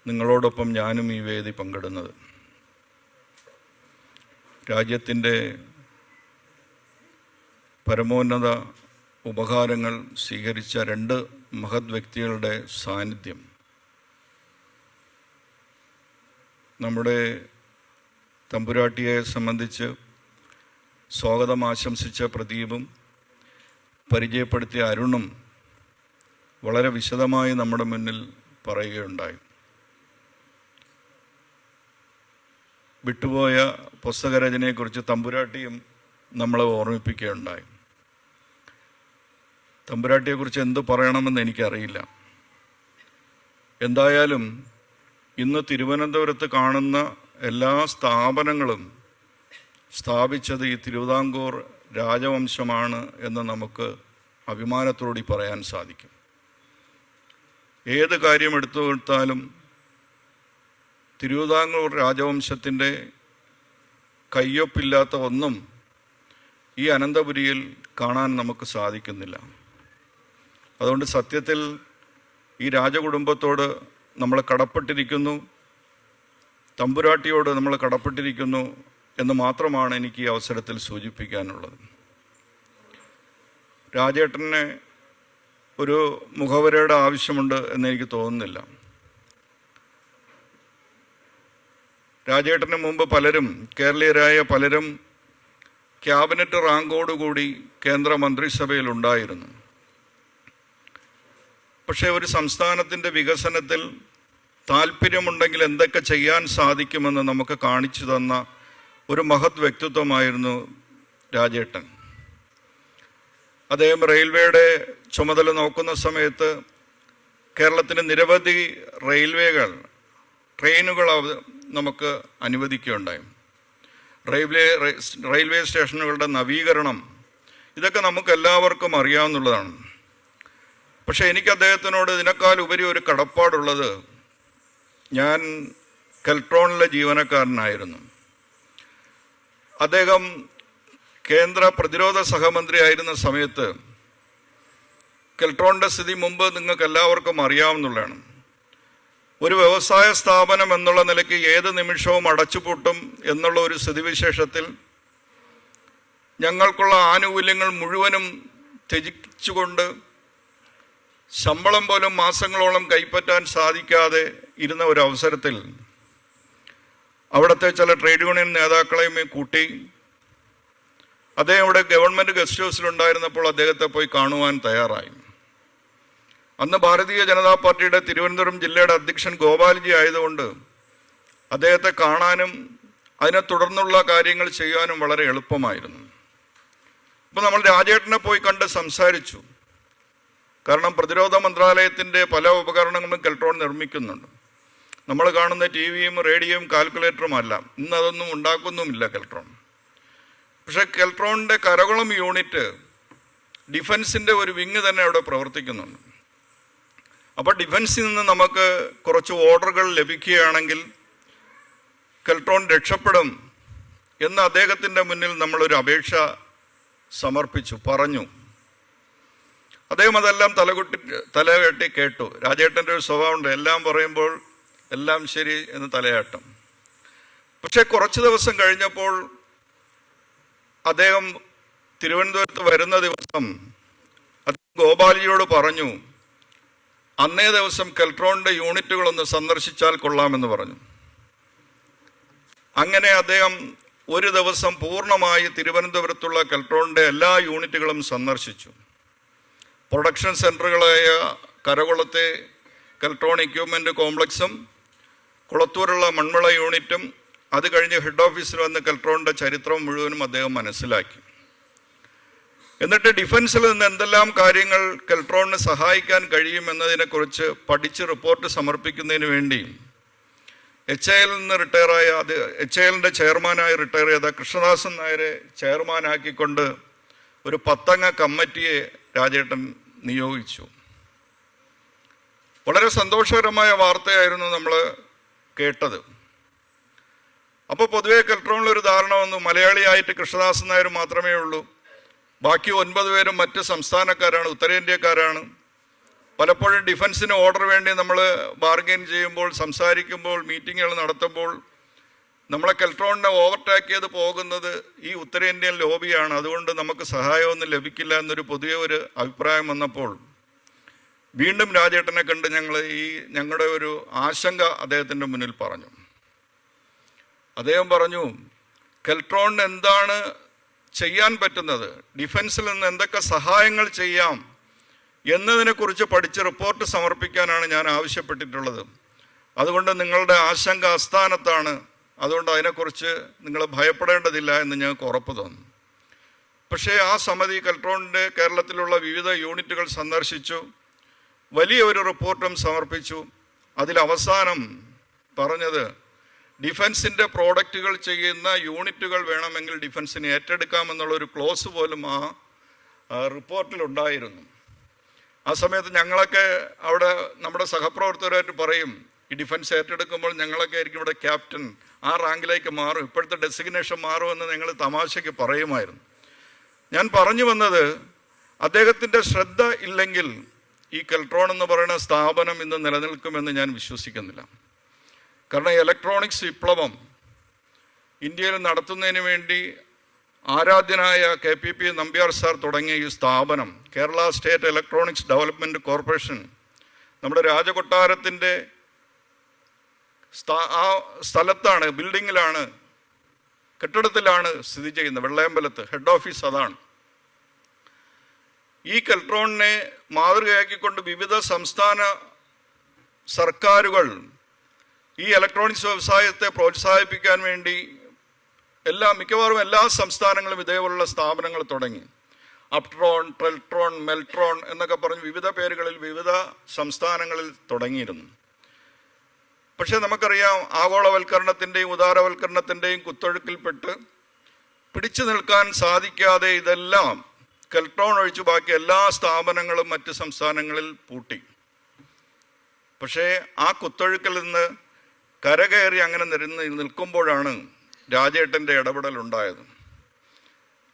നിങ്ങളോടൊപ്പം ഞാനും ഈ വേദി പങ്കിടുന്നത്. രാജ്യത്തിൻ്റെ പരമോന്നത ഉപകാരങ്ങൾ സ്വീകരിച്ച 2 മഹത് വ്യക്തികളുടെ സാന്നിധ്യം നമ്മുടെ തമ്പുരാട്ടിയെ സംബന്ധിച്ച് സ്വാഗതം ആശംസിച്ച പ്രദീപും പരിചയപ്പെടുത്തിയ അരുണും വളരെ വിശദമായി നമ്മുടെ മുന്നിൽ പറയുകയുണ്ടായി. വിട്ടുപോയ പുസ്തകരചനയെക്കുറിച്ച് തമ്പുരാട്ടിയും നമ്മളെ ഓർമ്മിപ്പിക്കുകയുണ്ടായി. തമ്പുരാട്ടിയെക്കുറിച്ച് എന്ത് പറയണമെന്ന് എനിക്കറിയില്ല. എന്തായാലും ഇന്ന് തിരുവനന്തപുരത്ത് കാണുന്ന എല്ലാ സ്ഥാപനങ്ങളും സ്ഥാപിച്ചത് ഈ തിരുവിതാംകൂർ രാജവംശമാണ് എന്ന് നമുക്ക് അഭിമാനത്തോടെ പറയാൻ സാധിക്കും. ഏത് കാര്യം എടുത്തു കൊടുത്താലും തിരുവിതാംകൂർ രാജവംശത്തിൻ്റെ കയ്യൊപ്പില്ലാത്ത ഒന്നും ഈ അനന്തപുരിയിൽ കാണാൻ നമുക്ക് സാധിക്കുന്നില്ല. അതുകൊണ്ട് സത്യത്തിൽ ഈ രാജകുടുംബത്തോട് നമ്മൾ കടപ്പെട്ടിരിക്കുന്നു, തമ്പുരാട്ടിയോട് നമ്മൾ കടപ്പെട്ടിരിക്കുന്നു എന്ന് മാത്രമാണ് എനിക്ക് ഈ അവസരത്തിൽ സൂചിപ്പിക്കാനുള്ളത്. രാജേട്ടനെ ഒരു മുഖവരയുടെ ആവശ്യമുണ്ട് എന്നെനിക്ക് തോന്നുന്നില്ല. രാജേട്ടന് മുമ്പ് പലരും, കേരളീയരായ പലരും ക്യാബിനറ്റ് റാങ്കോടുകൂടി കേന്ദ്ര മന്ത്രിസഭയിൽ ഉണ്ടായിരുന്നു. പക്ഷേ ഒരു സംസ്ഥാനത്തിൻ്റെ വികസനത്തിൽ താല്പര്യമുണ്ടെങ്കിൽ എന്തൊക്കെ ചെയ്യാൻ സാധിക്കുമെന്ന് നമുക്ക് കാണിച്ചു തന്ന ഒരു മഹത് വ്യക്തിത്വമായിരുന്നു രാജേട്ടൻ. അദ്ദേഹം റെയിൽവേയുടെ ചുമതല നോക്കുന്ന സമയത്ത് കേരളത്തിന് നിരവധി ട്രെയിനുകൾ നമുക്ക് അനുവദിക്കുകയുണ്ടായി. റെയിൽവേ സ്റ്റേഷനുകളുടെ നവീകരണം, ഇതൊക്കെ നമുക്ക് എല്ലാവർക്കും അറിയാവുന്നതാണ്. പക്ഷേ എനിക്ക് അദ്ദേഹത്തിനോട് ഇതിനേക്കാൾ ഉപരി ഒരു കടപ്പാടുള്ളത്, ഞാൻ കെൽട്രോണിലെ ജീവനക്കാരനായിരുന്നു. അദ്ദേഹം കേന്ദ്ര പ്രതിരോധ സഹമന്ത്രി ആയിരുന്ന സമയത്ത് കെൽട്രോണിൻ്റെ സ്ഥിതി മുമ്പ് നിങ്ങൾക്ക് എല്ലാവർക്കും അറിയാവുന്നതാണ്. ഒരു വ്യവസായ സ്ഥാപനം എന്നുള്ള നിലയ്ക്ക് ഏത് നിമിഷവും അടച്ചുപൂട്ടും എന്നുള്ള ഒരു സ്ഥിതിവിശേഷത്തിൽ ഞങ്ങൾക്കുള്ള ആനുകൂല്യങ്ങൾ മുഴുവനും ത്യജിച്ചുകൊണ്ട് ശമ്പളം പോലും മാസങ്ങളോളം കൈപ്പറ്റാൻ സാധിക്കാതെ ഇരുന്ന ഒരു അവസരത്തിൽ അവിടുത്തെ ചില ട്രേഡ് യൂണിയൻ നേതാക്കളെയും കൂട്ടി അദ്ദേഹം ഇവിടെ ഗവൺമെൻറ് ഗസ്റ്റ് ഹൗസിലുണ്ടായിരുന്നപ്പോൾ അദ്ദേഹത്തെ പോയി കാണുവാൻ തയ്യാറായി. അന്ന് ഭാരതീയ ജനതാ പാർട്ടിയുടെ തിരുവനന്തപുരം ജില്ലയുടെ അധ്യക്ഷൻ ഗോപാൽജി ആയതുകൊണ്ട് അദ്ദേഹത്തെ കാണാനും അതിനെ തുടർന്നുള്ള കാര്യങ്ങൾ ചെയ്യാനും വളരെ എളുപ്പമായിരുന്നു. അപ്പോൾ നമ്മൾ രാജേട്ടനെ പോയി കണ്ട് സംസാരിച്ചു. കാരണം പ്രതിരോധ മന്ത്രാലയത്തിൻ്റെ പല ഉപകരണങ്ങളും കെൽട്രോൺ നിർമ്മിക്കുന്നുണ്ട്. നമ്മൾ കാണുന്ന ടിവിയും റേഡിയോയും കാൽക്കുലേറ്ററും അല്ല, ഇന്ന് അതൊന്നും ഉണ്ടാക്കുന്നുമില്ല കെൽട്രോൺ. പക്ഷേ കെൽട്രോണിൻ്റെ കരകുളം യൂണിറ്റ് ഡിഫൻസിൻ്റെ ഒരു വിങ് തന്നെ അവിടെ പ്രവർത്തിക്കുന്നുണ്ട്. അപ്പോൾ ഡിഫൻസിൽ നിന്ന് നമുക്ക് കുറച്ച് ഓർഡറുകൾ ലഭിക്കുകയാണെങ്കിൽ കെൽട്രോൺ രക്ഷപ്പെടും എന്ന് അദ്ദേഹത്തിൻ്റെ മുന്നിൽ നമ്മളൊരു അപേക്ഷ സമർപ്പിച്ചു, പറഞ്ഞു. അദ്ദേഹം അതെല്ലാം തലകെട്ടി കേട്ടു. രാജേട്ടൻ്റെ ഒരു സ്വഭാവമുണ്ട്, എല്ലാം പറയുമ്പോൾ എല്ലാം ശരി എന്ന് തലയാട്ടം. പക്ഷേ കുറച്ച് ദിവസം കഴിഞ്ഞപ്പോൾ അദ്ദേഹം തിരുവനന്തപുരത്ത് വരുന്ന ദിവസം അദ്ദേഹം ഗോപാൽജിയോട് പറഞ്ഞു, അന്നേ ദിവസം കെൽട്രോണിൻ്റെ യൂണിറ്റുകളൊന്ന് സന്ദർശിച്ചാൽ കൊള്ളാമെന്ന് പറഞ്ഞു. അങ്ങനെ അദ്ദേഹം ഒരു ദിവസം പൂർണ്ണമായി തിരുവനന്തപുരത്തുള്ള കെൽട്രോണിൻ്റെ എല്ലാ യൂണിറ്റുകളും സന്ദർശിച്ചു. പ്രൊഡക്ഷൻ സെൻറ്ററുകളായ കരകുളത്തെ കെൽട്രോൺ എക്യുപ്മെൻറ്റ് കോംപ്ലക്സും കുളത്തൂരുള്ള മൺവിള യൂണിറ്റും അത് കഴിഞ്ഞ് ഹെഡ് ഓഫീസിൽ വന്ന് കെൽട്രോണിൻ്റെ ചരിത്രം മുഴുവനും അദ്ദേഹം മനസ്സിലാക്കി. എന്നിട്ട് ഡിഫൻസിൽ നിന്ന് എന്തെല്ലാം കാര്യങ്ങൾ കെൽട്രോണിന് സഹായിക്കാൻ കഴിയുമെന്നതിനെക്കുറിച്ച് പഠിച്ച് റിപ്പോർട്ട് സമർപ്പിക്കുന്നതിന് വേണ്ടി HAL നിന്ന് റിട്ടയറായ HALൻ്റെ ചെയർമാനായി റിട്ടയർ ചെയ്ത കൃഷ്ണദാസൻ നായരെ ചെയർമാനാക്കിക്കൊണ്ട് ഒരു 10 അംഗ കമ്മിറ്റിയെ രാജേട്ടൻ നിയോഗിച്ചു. വളരെ സന്തോഷകരമായ വാർത്തയായിരുന്നു നമ്മൾ കേട്ടത്. അപ്പോൾ പൊതുവെ കെൽട്രോണിലൊരു ധാരണ വന്നു, മലയാളിയായിട്ട് കൃഷ്ണദാസൻ നായർ മാത്രമേ ഉള്ളൂ, ബാക്കി 9 പേരും മറ്റ് സംസ്ഥാനക്കാരാണ്, ഉത്തരേന്ത്യക്കാരാണ്. പലപ്പോഴും ഡിഫൻസിന് ഓർഡർ വേണ്ടി നമ്മൾ ബാർഗെയിൻ ചെയ്യുമ്പോൾ, സംസാരിക്കുമ്പോൾ, മീറ്റിങ്ങുകൾ നടത്തുമ്പോൾ നമ്മളെ കെൽട്രോണിനെ ഓവർടേക്ക് ചെയ്ത് പോകുന്നത് ഈ ഉത്തരേന്ത്യൻ ലോബിയാണ്, അതുകൊണ്ട് നമുക്ക് സഹായമൊന്നും ലഭിക്കില്ല എന്നൊരു പൊതുവെ ഒരു അഭിപ്രായം വന്നപ്പോൾ വീണ്ടും രാജേട്ടനെ കണ്ട് ഞങ്ങളുടെ ഒരു ആശങ്ക അദ്ദേഹത്തിൻ്റെ മുന്നിൽ പറഞ്ഞു. അദ്ദേഹം പറഞ്ഞു, കെൽട്രോണിന് എന്താണ് ചെയ്യാൻ പറ്റുന്നത്, ഡിഫൻസിൽ നിന്ന് എന്തൊക്കെ സഹായങ്ങൾ ചെയ്യാം എന്നതിനെക്കുറിച്ച് പഠിച്ച് റിപ്പോർട്ട് സമർപ്പിക്കാനാണ് ഞാൻ ആവശ്യപ്പെട്ടിട്ടുള്ളത്. അതുകൊണ്ട് നിങ്ങളുടെ ആശങ്ക അസ്ഥാനത്താണ്, അതുകൊണ്ട് അതിനെക്കുറിച്ച് നിങ്ങൾ ഭയപ്പെടേണ്ടതില്ല എന്ന് ഞങ്ങൾക്ക് ഉറപ്പ് തന്നു. പക്ഷേ ആ സമിതി കെൽട്രോണിൻ്റെ കേരളത്തിലുള്ള വിവിധ യൂണിറ്റുകൾ സന്ദർശിച്ചു, വലിയ ഒരു റിപ്പോർട്ടും സമർപ്പിച്ചു. അതിലവസാനം പറഞ്ഞത്, ഡിഫൻസിൻ്റെ പ്രോഡക്റ്റുകൾ ചെയ്യുന്ന യൂണിറ്റുകൾ വേണമെങ്കിൽ ഡിഫൻസിന് ഏറ്റെടുക്കാമെന്നുള്ളൊരു ക്ലോസ് പോലും ആ റിപ്പോർട്ടിലുണ്ടായിരുന്നു. ആ സമയത്ത് ഞങ്ങളൊക്കെ അവിടെ നമ്മുടെ സഹപ്രവർത്തകരായിട്ട് പറയും, ഈ ഡിഫൻസ് ഏറ്റെടുക്കുമ്പോൾ ഞങ്ങളൊക്കെ ആയിരിക്കും ഇവിടെ ക്യാപ്റ്റൻ, ആ റാങ്കിലേക്ക് മാറും, ഇപ്പോഴത്തെ ഡെസിഗ്നേഷൻ മാറുമെന്ന് ഞങ്ങൾ തമാശയ്ക്ക് പറയുമായിരുന്നു. ഞാൻ പറഞ്ഞു വന്നത്, അദ്ദേഹത്തിൻ്റെ ശ്രദ്ധ ഇല്ലെങ്കിൽ ഈ കെൽട്രോൺ എന്ന് പറയുന്ന സ്ഥാപനം ഇന്ന് നിലനിൽക്കുമെന്ന് ഞാൻ വിശ്വസിക്കുന്നില്ല. കാരണം ഇലക്ട്രോണിക്സ് വിപ്ലവം ഇന്ത്യയിൽ നടത്തുന്നതിന് വേണ്ടി ആരാധ്യനായ KPP നമ്പ്യാർ സാർ തുടങ്ങിയ ഈ സ്ഥാപനം, Kerala state electronics development corporation, നമ്മുടെ രാജകൊട്ടാരത്തിൻ്റെ ആ സ്ഥലത്താണ്, ബിൽഡിങ്ങിലാണ്, കെട്ടിടത്തിലാണ് സ്ഥിതി ചെയ്യുന്നത്. വെള്ളയമ്പലത്ത് ഹെഡ് ഓഫീസ് അതാണ്. ഈ കെൽട്രോണിനെ മാതൃകയാക്കിക്കൊണ്ട് വിവിധ സംസ്ഥാന സർക്കാരുകൾ ഈ ഇലക്ട്രോണിക്സ് വ്യവസായത്തെ പ്രോത്സാഹിപ്പിക്കാൻ വേണ്ടി മിക്കവാറും എല്ലാ സംസ്ഥാനങ്ങളും ഇതേപോലുള്ള സ്ഥാപനങ്ങൾ തുടങ്ങി. അപ്ട്രോൺ, ട്രെൽട്രോൺ, മെൽട്രോൺ എന്നൊക്കെ പറഞ്ഞ് വിവിധ പേരുകളിൽ വിവിധ സംസ്ഥാനങ്ങളിൽ തുടങ്ങിയിരുന്നു. പക്ഷേ നമുക്കറിയാം, ആഗോളവൽക്കരണത്തിൻ്റെയും ഉദാരവൽക്കരണത്തിൻ്റെയും കുത്തൊഴുക്കിൽപ്പെട്ട് പിടിച്ചു നിൽക്കാൻ സാധിക്കാതെ ഇതെല്ലാം കെൽട്രോൺ ഒഴിച്ചു ബാക്കി എല്ലാ സ്ഥാപനങ്ങളും മറ്റ് സംസ്ഥാനങ്ങളിൽ പൂട്ടി. പക്ഷേ ആ കുത്തൊഴുക്കിൽ നിന്ന് കരകയറി അങ്ങനെ നിൽക്കുമ്പോഴാണ് രാജേട്ടൻ്റെ ഇടപെടലുണ്ടായത്.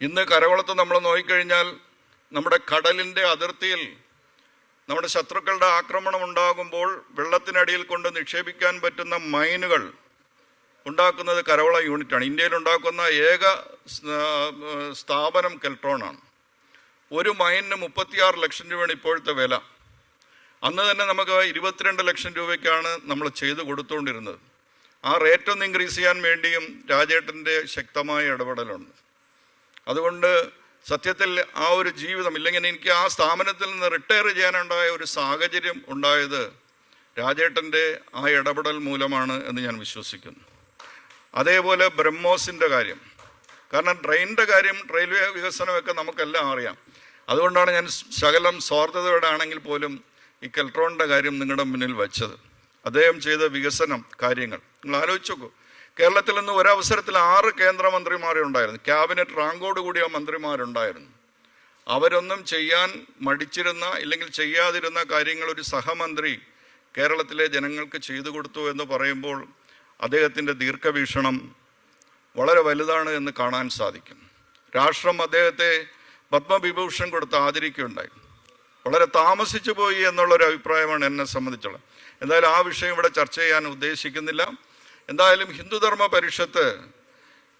ഇന്ന് കരകുളത്ത് നമ്മൾ നോക്കിക്കഴിഞ്ഞാൽ നമ്മുടെ കടലിൻ്റെ അതിർത്തിയിൽ നമ്മുടെ ശത്രുക്കളുടെ ആക്രമണം ഉണ്ടാകുമ്പോൾ വെള്ളത്തിനടിയിൽ കൊണ്ട് നിക്ഷേപിക്കാൻ പറ്റുന്ന മൈനുകൾ ഉണ്ടാക്കുന്നത് കരകുളം യൂണിറ്റാണ്. ഇന്ത്യയിൽ ഉണ്ടാക്കുന്ന ഏക സ്ഥാപനം കെൽട്രോണാണ്. ഒരു മൈനിന് 36 ലക്ഷം രൂപയാണ് ഇപ്പോഴത്തെ വില. അന്ന് തന്നെ നമുക്ക് 22 ലക്ഷം രൂപയ്ക്കാണ് നമ്മൾ ചെയ്തു കൊടുത്തുകൊണ്ടിരുന്നത്. ആ റേറ്റ് ഒന്ന് ഇൻക്രീസ് ചെയ്യാൻ വേണ്ടിയും രാജേട്ടൻ്റെ ശക്തമായ ഇടപെടലുണ്ട്. അതുകൊണ്ട് സത്യത്തിൽ ആ ഒരു ജീവിതം, ഇല്ലെങ്കിൽ എനിക്ക് ആ സ്ഥാപനത്തിൽ നിന്ന് റിട്ടയർ ചെയ്യാനുണ്ടായ ഒരു സാഹചര്യം ഉണ്ടായത് രാജേട്ടൻ്റെ ആ ഇടപെടൽ മൂലമാണ് എന്ന് ഞാൻ വിശ്വസിക്കുന്നു. അതേപോലെ ബ്രഹ്മോസിൻ്റെ കാര്യം, കാരണം ട്രെയിനിൻ്റെ കാര്യം, റെയിൽവേ വികസനമൊക്കെ നമുക്കെല്ലാം അറിയാം. അതുകൊണ്ടാണ് ഞാൻ ശകലം സ്വാർത്ഥതയോടെ ആണെങ്കിൽ പോലും ഈ കെൽട്രോണിൻ്റെ കാര്യം നിങ്ങളുടെ മുന്നിൽ വച്ചത്. അദ്ദേഹം ചെയ്ത വികസനം കാര്യങ്ങൾ നിങ്ങൾ ആലോചിച്ച് നോക്കൂ. കേരളത്തിൽ നിന്ന് ഒരവസരത്തിൽ 6 കേന്ദ്രമന്ത്രിമാരുണ്ടായിരുന്നു, ക്യാബിനറ്റ് റാങ്കോട് കൂടിയ മന്ത്രിമാരുണ്ടായിരുന്നു. അവരൊന്നും ചെയ്യാൻ മടിച്ചിരുന്ന, ഇല്ലെങ്കിൽ ചെയ്യാതിരുന്ന കാര്യങ്ങൾ ഒരു സഹമന്ത്രി കേരളത്തിലെ ജനങ്ങൾക്ക് ചെയ്തു കൊടുത്തു എന്ന് പറയുമ്പോൾ അദ്ദേഹത്തിൻ്റെ ദീർഘവീക്ഷണം വളരെ വലുതാണ് എന്ന് കാണാൻ സാധിക്കും. രാഷ്ട്രം അദ്ദേഹത്തെ പത്മവിഭൂഷൺ കൊടുത്ത് ആദരിക്കുകയുണ്ടായി. വളരെ താമസിച്ചു പോയി എന്നുള്ളൊരു അഭിപ്രായമാണ് എന്നെ സംബന്ധിച്ചുള്ളത്. എന്തായാലും ആ വിഷയം ഇവിടെ ചർച്ച ചെയ്യാൻ ഉദ്ദേശിക്കുന്നില്ല. എന്തായാലും ഹിന്ദുധർമ്മ പരിഷത്ത്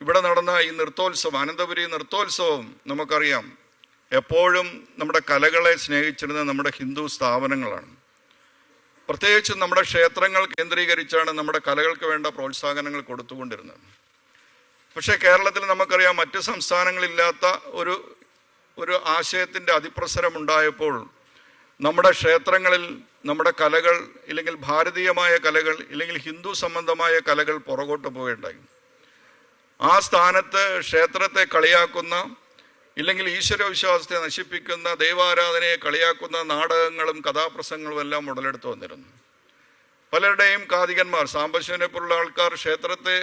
ഇവിടെ നടന്ന ഈ നൃത്തോത്സവം, അനന്തപുരി നൃത്തോത്സവം നമുക്കറിയാം, എപ്പോഴും നമ്മുടെ കലകളെ സ്നേഹിച്ചിരുന്ന നമ്മുടെ ഹിന്ദു സ്ഥാപനങ്ങളാണ്. പ്രത്യേകിച്ചും നമ്മുടെ ക്ഷേത്രങ്ങൾ കേന്ദ്രീകരിച്ചാണ് നമ്മുടെ കലകൾക്ക് വേണ്ട പ്രോത്സാഹനങ്ങൾ കൊടുത്തുകൊണ്ടിരുന്നത്. പക്ഷേ കേരളത്തിൽ നമുക്കറിയാം, മറ്റ് സംസ്ഥാനങ്ങളില്ലാത്ത ഒരു ആശയത്തിൻ്റെ അതിപ്രസരം ഉണ്ടായപ്പോൾ നമ്മുടെ ക്ഷേത്രങ്ങളിൽ നമ്മുടെ കലകൾ, ഇല്ലെങ്കിൽ ഭാരതീയമായ കലകൾ, ഇല്ലെങ്കിൽ ഹിന്ദു സംബന്ധമായ കലകൾ പുറകോട്ട് പോവുകയുണ്ടായി. ആ സ്ഥാനത്ത് ക്ഷേത്രത്തെ കളിയാക്കുന്ന, ഇല്ലെങ്കിൽ ഈശ്വരവിശ്വാസത്തെ നശിപ്പിക്കുന്ന, ദൈവാരാധനയെ കളിയാക്കുന്ന നാടകങ്ങളും കഥാപ്രസംഗങ്ങളും എല്ലാം ഉടലെടുത്ത് വന്നിരുന്നു. പലരുടെയും കാതികന്മാർ, സാംബശിവനെ പോലുള്ള ആൾക്കാർ ക്ഷേത്രത്തെ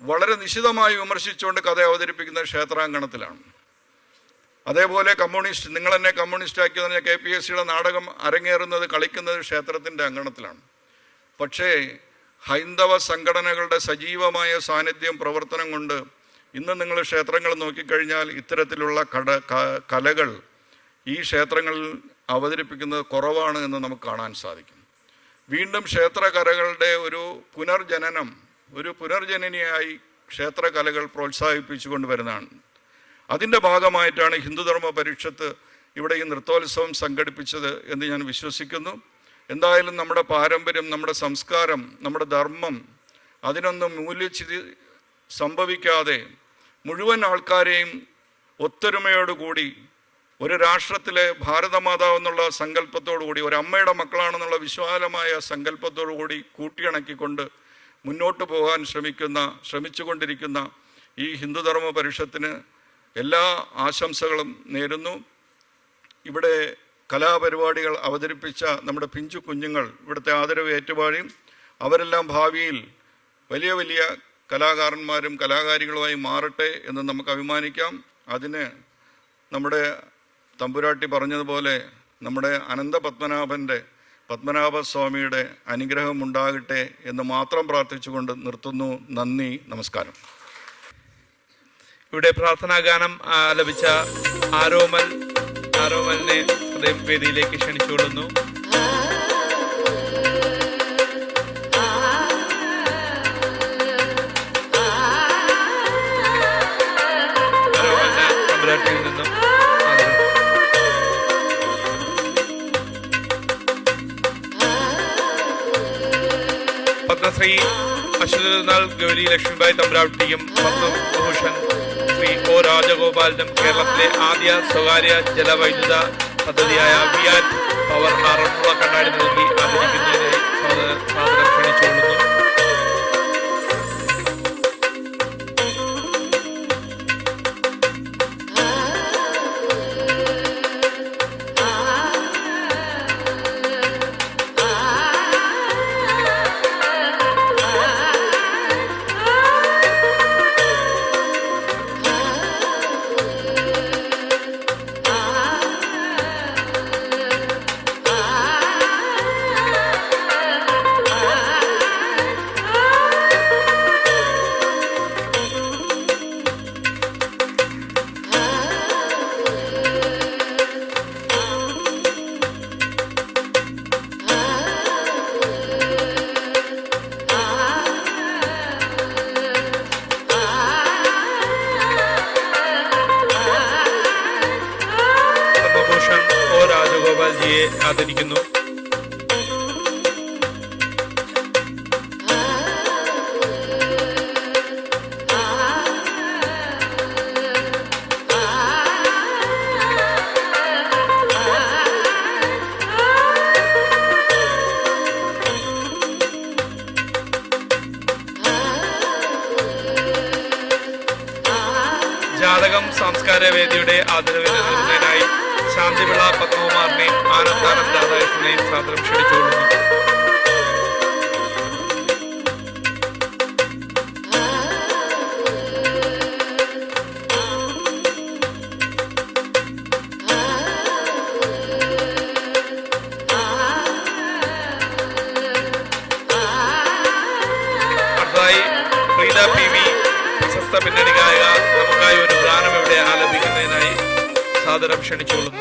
വളരെ നിശിതമായി വിമർശിച്ചുകൊണ്ട് കഥ അവതരിപ്പിക്കുന്ന ക്ഷേത്രാങ്കണത്തിലാണ്. അതേപോലെ കമ്മ്യൂണിസ്റ്റ്, നിങ്ങൾ എന്നെ കമ്മ്യൂണിസ്റ്റാക്കി പറഞ്ഞ KPSCയുടെ നാടകം അരങ്ങേറുന്നത്, കളിക്കുന്നത് ക്ഷേത്രത്തിൻ്റെ അങ്കണത്തിലാണ്. പക്ഷേ ഹൈന്ദവ സംഘടനകളുടെ സജീവമായ സാന്നിധ്യം, പ്രവർത്തനം കൊണ്ട് ഇന്ന് നിങ്ങൾ ക്ഷേത്രങ്ങൾ നോക്കിക്കഴിഞ്ഞാൽ ഇത്തരത്തിലുള്ള കലകൾ ഈ ക്ഷേത്രങ്ങളിൽ അവതരിപ്പിക്കുന്നത് കുറവാണ് എന്ന് നമുക്ക് കാണാൻ സാധിക്കും. വീണ്ടും ക്ഷേത്രകലകളുടെ ഒരു പുനർജനനിയായി ക്ഷേത്രകലകൾ പ്രോത്സാഹിപ്പിച്ചുകൊണ്ട് വരുന്നതാണ്. അതിൻ്റെ ഭാഗമായിട്ടാണ് ഹിന്ദുധർമ്മ പരിഷത്ത് ഇവിടെ ഈ നൃത്തോത്സവം സംഘടിപ്പിച്ചത് എന്ന് ഞാൻ വിശ്വസിക്കുന്നു. എന്തായാലും നമ്മുടെ പാരമ്പര്യം, നമ്മുടെ സംസ്കാരം, നമ്മുടെ ധർമ്മം, അതിനൊന്നും മൂല്യച്യുതി സംഭവിക്കാതെ മുഴുവൻ ആൾക്കാരെയും ഒത്തൊരുമയോടുകൂടി ഒരു രാഷ്ട്രത്തിലെ ഭാരതമാതാവ് എന്നുള്ള സങ്കല്പത്തോടുകൂടി, ഒരു അമ്മയുടെ മക്കളാണെന്നുള്ള വിശാലമായ സങ്കല്പത്തോടുകൂടി കൂട്ടിയിണക്കിക്കൊണ്ട് മുന്നോട്ട് പോകാൻ ശ്രമിച്ചുകൊണ്ടിരിക്കുന്ന ഈ ഹിന്ദുധർമ്മ പരിഷത്തിന് എല്ലാ ആശംസകളും നേരുന്നു. ഇവിടെ കലാപരിപാടികൾ അവതരിപ്പിച്ച നമ്മുടെ പിഞ്ചു കുഞ്ഞുങ്ങൾ ഇവിടുത്തെ ആദരവ് ഏറ്റുപാടും. അവരെല്ലാം ഭാവിയിൽ വലിയ വലിയ കലാകാരന്മാരും കലാകാരികളുമായി മാറട്ടെ എന്ന് നമുക്ക് അഭിമാനിക്കാം. അതിന് നമ്മുടെ തമ്പുരാട്ടി പറഞ്ഞതുപോലെ നമ്മുടെ പത്മനാഭസ്വാമിയുടെ അനുഗ്രഹം ഉണ്ടാകട്ടെ എന്ന് മാത്രം പ്രാർത്ഥിച്ചുകൊണ്ട് നിർത്തുന്നു. നന്ദി, നമസ്കാരം. ഇവിടെ പ്രാർത്ഥനാഗാനം ആലപിച്ച ആരോമലിനെ ഹൃദയം വേദിയിലേക്ക് ക്ഷണിച്ചുകൊള്ളുന്നു. തമ്പുരാട്ടിയിൽ നിന്നും ആദരം. പത്മശ്രീ അശ്വതിനാൾ ഗൗരി ലക്ഷ്മിബായി തമ്പുരാട്ടിയും പത്മഭൂഷൺ ശ്രീ ഒ രാജഗോപാലിനും കേരളത്തിലെ ആദ്യ സ്വകാര്യ ജലവൈദ്യുത പദ്ധതിയായ വിയാൻ പവർ ആറന്മുള കണ്ണാടി നൽകി ആദരിക്കുന്നതിനായി സാദരം ക്ഷണിച്ചുകൊള്ളുന്നു. പത്മഭൂഷൺ ഒ രാജഗോപാൽജിയെ ആദരിക്കുന്നു. ജാതകം സംസ്കാര വേദിയുടെ ആദരവിന് നൽകുന്നതിനായി ശാന്തിവിള പത്മകുമാറിനെയും ആനന്ദാനന്ദ രാധാകൃഷ്ണനെയും സാദരം ക്ഷണിച്ചുകൊള്ളുന്നു. അടുത്തതായി പ്രീത പി വി പ്രശസ്ത പിന്നണി ഗായിക നമുക്കായി ഒരു ഗാനം ഇവിടെ ആലപിക്കുന്നതിനായി സാദരം ക്ഷണിച്ചുകൊള്ളുന്നു.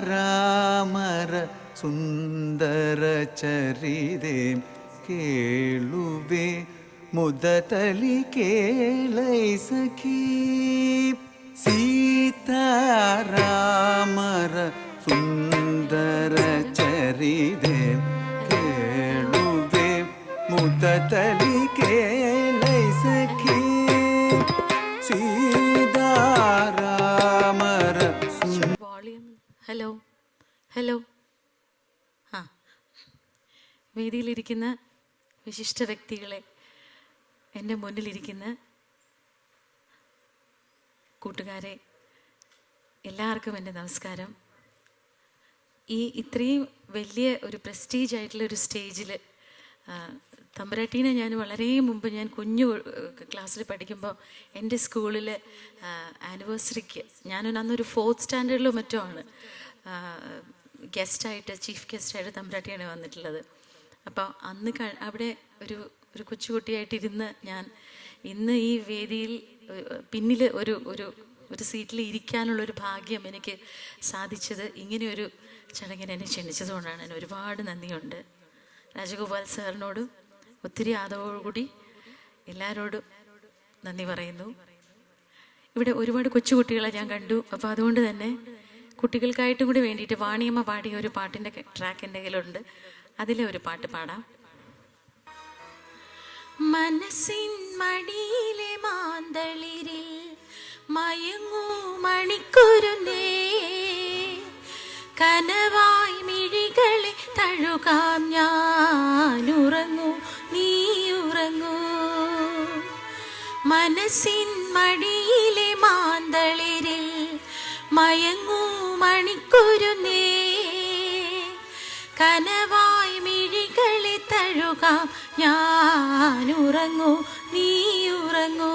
സീതാരാമര സുന്ദര ചരിതേ കേളുവേ മുദതലി കേളൈ സഖീ. സീതാരാമര സുന്ദര ചരിതേ കേളുവേ മുദതലി കേളൈ സഖീ. സീതാരാമര ഹലോ ഹലോ ആ വേദിയിലിരിക്കുന്ന വിശിഷ്ട വ്യക്തികളെ, എൻ്റെ മുന്നിലിരിക്കുന്ന കൂട്ടുകാരെ, എല്ലാവർക്കും എൻ്റെ നമസ്കാരം. ഇത്രയും വലിയ ഒരു പ്രസ്റ്റീജ് ആയിട്ടുള്ള ഒരു സ്റ്റേജിൽ തമ്പുരാട്ടീനെ ഞാൻ വളരെ മുമ്പ്, ഞാൻ കുഞ്ഞു ക്ലാസ്സിൽ പഠിക്കുമ്പോൾ എൻ്റെ സ്കൂളിൽ ആനിവേഴ്സറിക്ക് അന്നൊരു 4th സ്റ്റാൻഡേർഡിലോ മറ്റോ ആണ് ഗസ്റ്റായിട്ട്, ചീഫ് ഗസ്റ്റായിട്ട് തമ്പുരാട്ടിയാണ് വന്നിട്ടുള്ളത്. അപ്പോൾ അന്ന് അവിടെ ഒരു കൊച്ചുകുട്ടിയായിട്ടിരുന്ന് ഞാൻ ഇന്ന് ഈ വേദിയിൽ പിന്നിൽ ഒരു സീറ്റിൽ ഇരിക്കാനുള്ളൊരു ഭാഗ്യം എനിക്ക് സാധിച്ചത് ഇങ്ങനെയൊരു ചടങ്ങിന് എന്നെ ക്ഷണിച്ചതുകൊണ്ടാണ്. ഞാൻ ഒരുപാട് നന്ദിയുണ്ട് രാജഗോപാൽ സാറിനോടും ഒത്തിരി ആദരവോടുകൂടി എല്ലാവരോടും നന്ദി പറയുന്നു. ഇവിടെ ഒരുപാട് കൊച്ചുകുട്ടികളെ ഞാൻ കണ്ടു. അപ്പോൾ അതുകൊണ്ട് തന്നെ കുട്ടികൾക്കായിട്ടും കൂടി വേണ്ടിയിട്ട് വാണിയമ്മ പാടിയ ഒരു പാട്ടിൻ്റെ ട്രാക്ക് എൻ്റെ കയ്യിലുണ്ട്. അതിലെ ഒരു പാട്ട് പാടാം. മനസ്സിൻ മടിയിലെ മാന്തളിരിൽ മയങ്ങൂ മണിക്കുരുന്നേ, കനവായി മിഴികളെ തഴുകാം ഞാനുറങ്ങൂ നീ ഉറങ്ങൂ. മനസ്സിൻ മടിയിലെ മാന്തളിരിൽ മയങ്ങൂ മണിക്കുരുന്നേ, കനവായി മിഴികളെ തഴുകാം ഞാനുറങ്ങൂ നീ ഉറങ്ങൂ.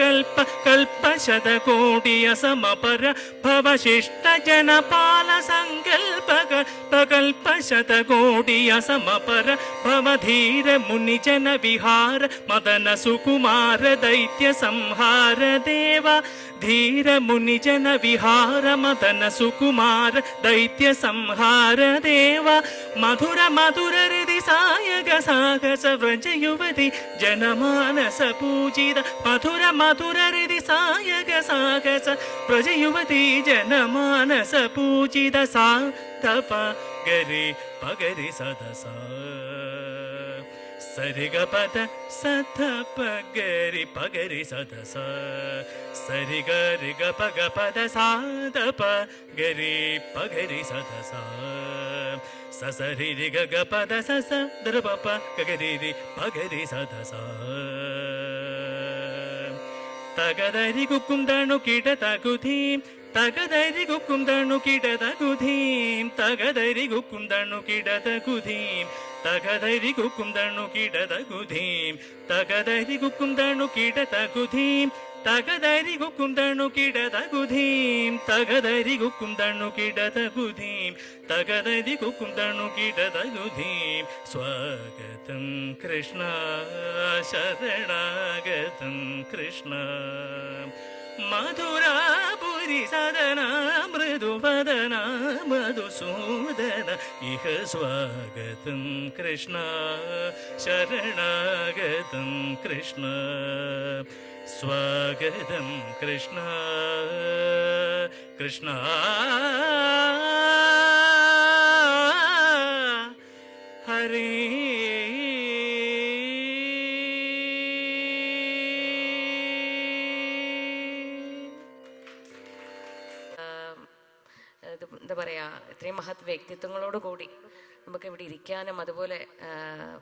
കൽപ്പ കൽപ്പശതകോടിയ സമപര ഭവശിഷ്ട ജനപാല സങ്കൽപ കൽപ്പശതകോടിയ സമപര ഭവധീര മുനിജന വിഹാര മദന സുകുമാര ദൈത്യ സംഹാര ദേവ ധീര മുനിജന വിഹാര മദന സുകുമാര ദൈത്യ സംഹാര ദേവ മധുര മധുര ഹൃദി സായക സാഹസ വ്രജ യുവതി ജനമാനസ പൂജിത മധുര മധുര ഹൃദി സായക സാഹസ വ്രജ യുവതി ജനമാനസ പൂജിത സാ തപ ഗരി പഗരി സദസ സരിഗ പദ സധ പഗരി പഗരി സദസ സരിഗ രിഗ പഗ പദ സാധ പഗരി പഗരി സദസ സസരി രിഗ ഗ പദ സസ ദ്രപ പഗരി രി പഗരി സദസ തഗദരി കുക്കുംദണു കിട തകുധീം തഗദരി കുക്കുംദണു കിട തകുധീം തഗദരി കുക്കുംദണു കിട തകുധീം തഗദരി കുക്കുംദണു കിട തകുധീം തഗദരി കുക്കുംദണു കിട തകുധീം തഗദരി കുക്കുംദണു കിട തകുധീം തഗദരി കുക്കുംദണു കിട തകുധീം തഗദരി കുക്കുംദണു കിട തകുധീം സ്വാഗതം കൃഷ്ണ ശരണാഗതം കൃഷ്ണ മധുരാപുരി സദന മൃദുവദന മധുസൂദന ഇഹ സ്വാഗതം കൃഷ്ണ ശരണാഗതം കൃഷ്ണ സ്വാഗതം കൃഷ്ണ കൃഷ്ണ ഹരേ എന്താ പറയുക, ഇത്രയും മഹത് വ്യക്തിത്വങ്ങളോട് കൂടി നമുക്ക് ഇവിടെ ഇരിക്കാനും അതുപോലെ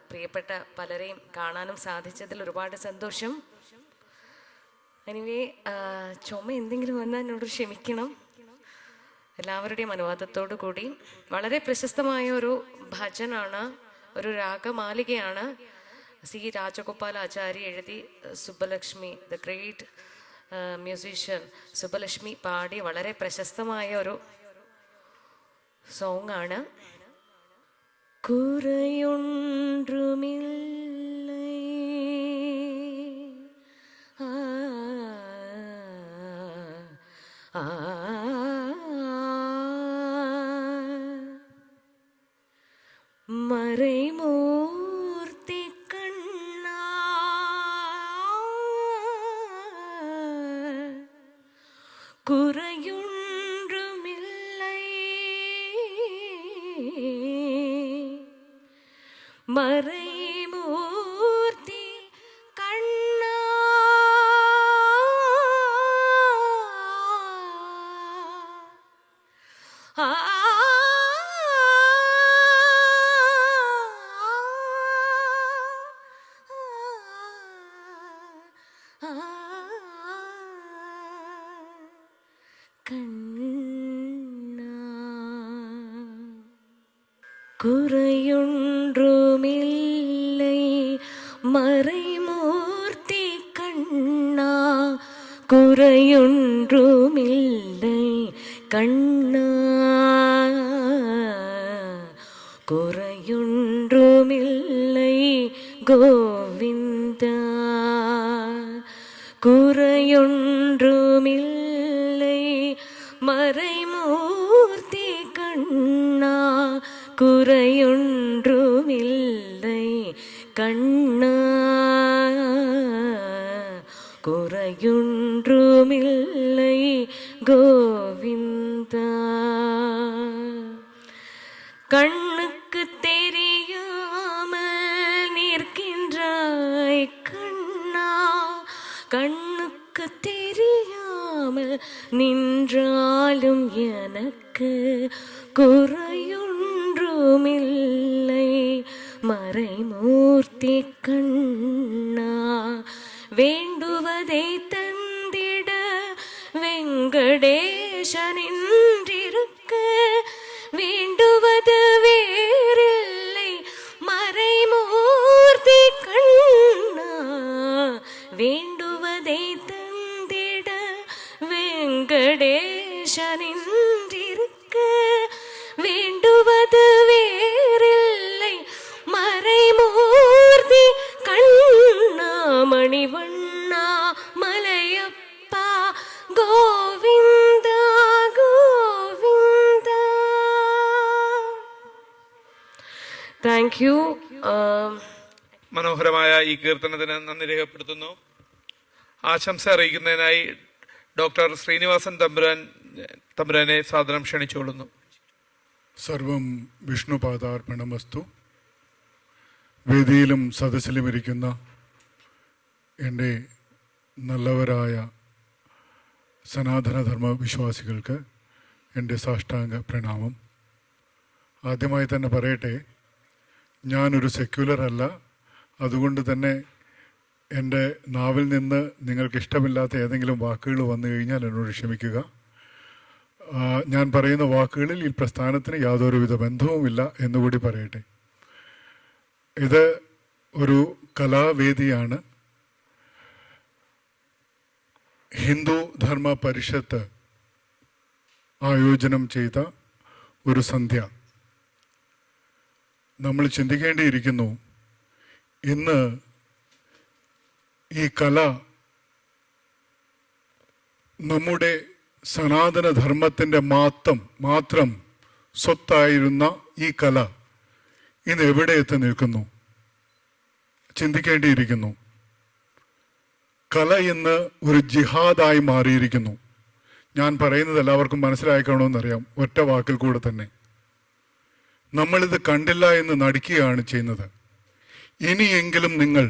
പ്രിയപ്പെട്ട പലരെയും കാണാനും സാധിച്ചതിൽ ഒരുപാട് സന്തോഷം. എനിവേ ചുമ എന്തെങ്കിലും വന്നാൽ എന്നോട് ക്ഷമിക്കണം. എല്ലാവരുടെയും അനുവാദത്തോടു കൂടി വളരെ പ്രശസ്തമായ ഒരു ഭജനാണ്, ഒരു രാഗമാലികയാണ്. സി രാജഗോപാലാചാരി എഴുതി Subbalakshmi the great musician Subbalakshmi പാടി വളരെ പ്രശസ്തമായ ഒരു സോങ് ആണ്. കുറയൊன்றுமில்லை മறைമൂർത്തി കണ്ണാ കുറയൊன்றுமில்லை മறைമൂർത്തി കണ്ണാ குறையொன்றுமில்லை மறைமூர்த்தி கண்ணா குறையொன்றுமில்லை கண்ணா குறையொன்றுமில்லை கோவிந்தா குறையொன்றுமில்லை மறைமூர்த்தி கண்ணா குறையொன்றுமில்லை கண்ணா குறையொன்றுமில்லை கோவிந்தா கண்ணுக்கு தெரியாமல் நிற்கின்றாய் கண்ணா கண்ணுக்கு தெரியாமல் நின்றாலும் எனக்கு குறையொன்றுமில்லை மறைமூர்த்தி கண்ணா வேண்டுவதை தந்திட வெங்கடேசனின்றிருக்க வேண்டுவது வேறில்லை மறைமூர்த்தி கண்ணா வேண்டுவதை താങ്ക് യു. മനോഹരമായ ഈ കീർത്തനത്തിന് നന്ദി രേഖപ്പെടുത്തുന്നു. ആശംസ അറിയിക്കുന്നതിനായി ഡോക്ടർ ശ്രീനിവാസൻ തമ്പുരാനെ സാദരം ക്ഷണിച്ചുകൊള്ളുന്നു. സർവം വിഷ്ണുപാദാർപ്പണമസ്തു. വേദിയിലും സദസ്സിലും ഇരിക്കുന്ന എൻ്റെ നല്ലവരായ സനാതനധർമ്മ വിശ്വാസികൾക്ക് എൻ്റെ സാഷ്ടാംഗ പ്രണാമം. ആദ്യമായി തന്നെ പറയട്ടെ, ഞാനൊരു സെക്യുലർ അല്ല. അതുകൊണ്ട് തന്നെ എൻ്റെ നാവിൽ നിന്ന് നിങ്ങൾക്ക് ഇഷ്ടമില്ലാത്ത ഏതെങ്കിലും വാക്കുകൾ വന്നു കഴിഞ്ഞാൽ എന്നോട് ക്ഷമിക്കുക. ഞാൻ പറയുന്ന വാക്കുകളിൽ ഈ പ്രസ്ഥാനത്തിന് യാതൊരുവിധ ബന്ധവുമില്ല എന്നുകൂടി പറയട്ടെ. ഇത് ഒരു കലാവേദിയാണ്. ഹിന്ദു ധർമ്മ പരിഷത്ത് ആയോജനം ചെയ്ത ഒരു സന്ധ്യ. നമ്മൾ ചിന്തിക്കേണ്ടിയിരിക്കുന്നു, ഇന്ന് ഈ കല നമ്മുടെ സനാതനധർമ്മത്തിൻ്റെ മാത്രം സ്വത്തായിരുന്ന ഈ കല ഇന്ന് എവിടെ എത്തി നിൽക്കുന്നു? ചിന്തിക്കേണ്ടിയിരിക്കുന്നു. കല ഇന്ന് ഒരു ജിഹാദായി മാറിയിരിക്കുന്നു. ഞാൻ പറയുന്നത് എല്ലാവർക്കും മനസ്സിലാക്കണമെന്നറിയാം. ഒറ്റ വാക്കിൽ കൂടെ തന്നെ നമ്മളിത് കണ്ടില്ല എന്ന് നടിക്കുകയാണ് ചെയ്യുന്നത്. ഇനിയെങ്കിലും നിങ്ങൾ,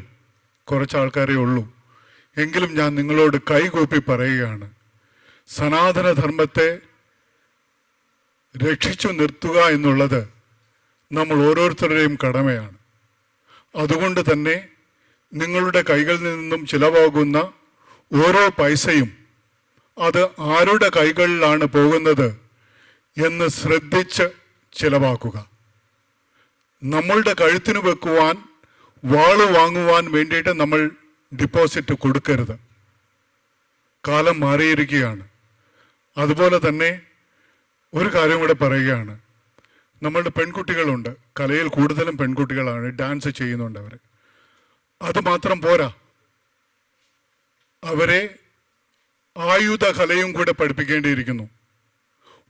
കുറച്ച് ആൾക്കാരേ ഉള്ളൂ, എങ്കിലും ഞാൻ നിങ്ങളോട് കൈകൂപ്പി പറയുകയാണ്, സനാതനധർമ്മത്തെ രക്ഷിച്ചു നിർത്തുക എന്നുള്ളത് നമ്മൾ ഓരോരുത്തരുടെയും കടമയാണ്. അതുകൊണ്ട് തന്നെ നിങ്ങളുടെ കൈകളിൽ നിന്നും ചിലവാകുന്ന ഓരോ പൈസയും അത് ആരുടെ കൈകളിലാണ് പോകുന്നത് എന്ന് ശ്രദ്ധിച്ച് ചിലവാക്കുക. നമ്മളുടെ കഴുത്തിന് വെക്കുവാൻ, വാള് വാങ്ങുവാൻ വേണ്ടിയിട്ട് നമ്മൾ ഡിപ്പോസിറ്റ് കൊടുക്കരുത്. കാലം മാറിയിരിക്കുകയാണ്. അതുപോലെ തന്നെ ഒരു കാര്യം കൂടെ പറയുകയാണ്. നമ്മളുടെ പെൺകുട്ടികളുണ്ട്, കലയിൽ കൂടുതലും പെൺകുട്ടികളാണ്, ഡാൻസ് ചെയ്യുന്നുണ്ട് അവർ. അതുമാത്രം പോരാ, അവരെ ആയുധ കലയും കൂടെ പഠിപ്പിക്കേണ്ടിയിരിക്കുന്നു.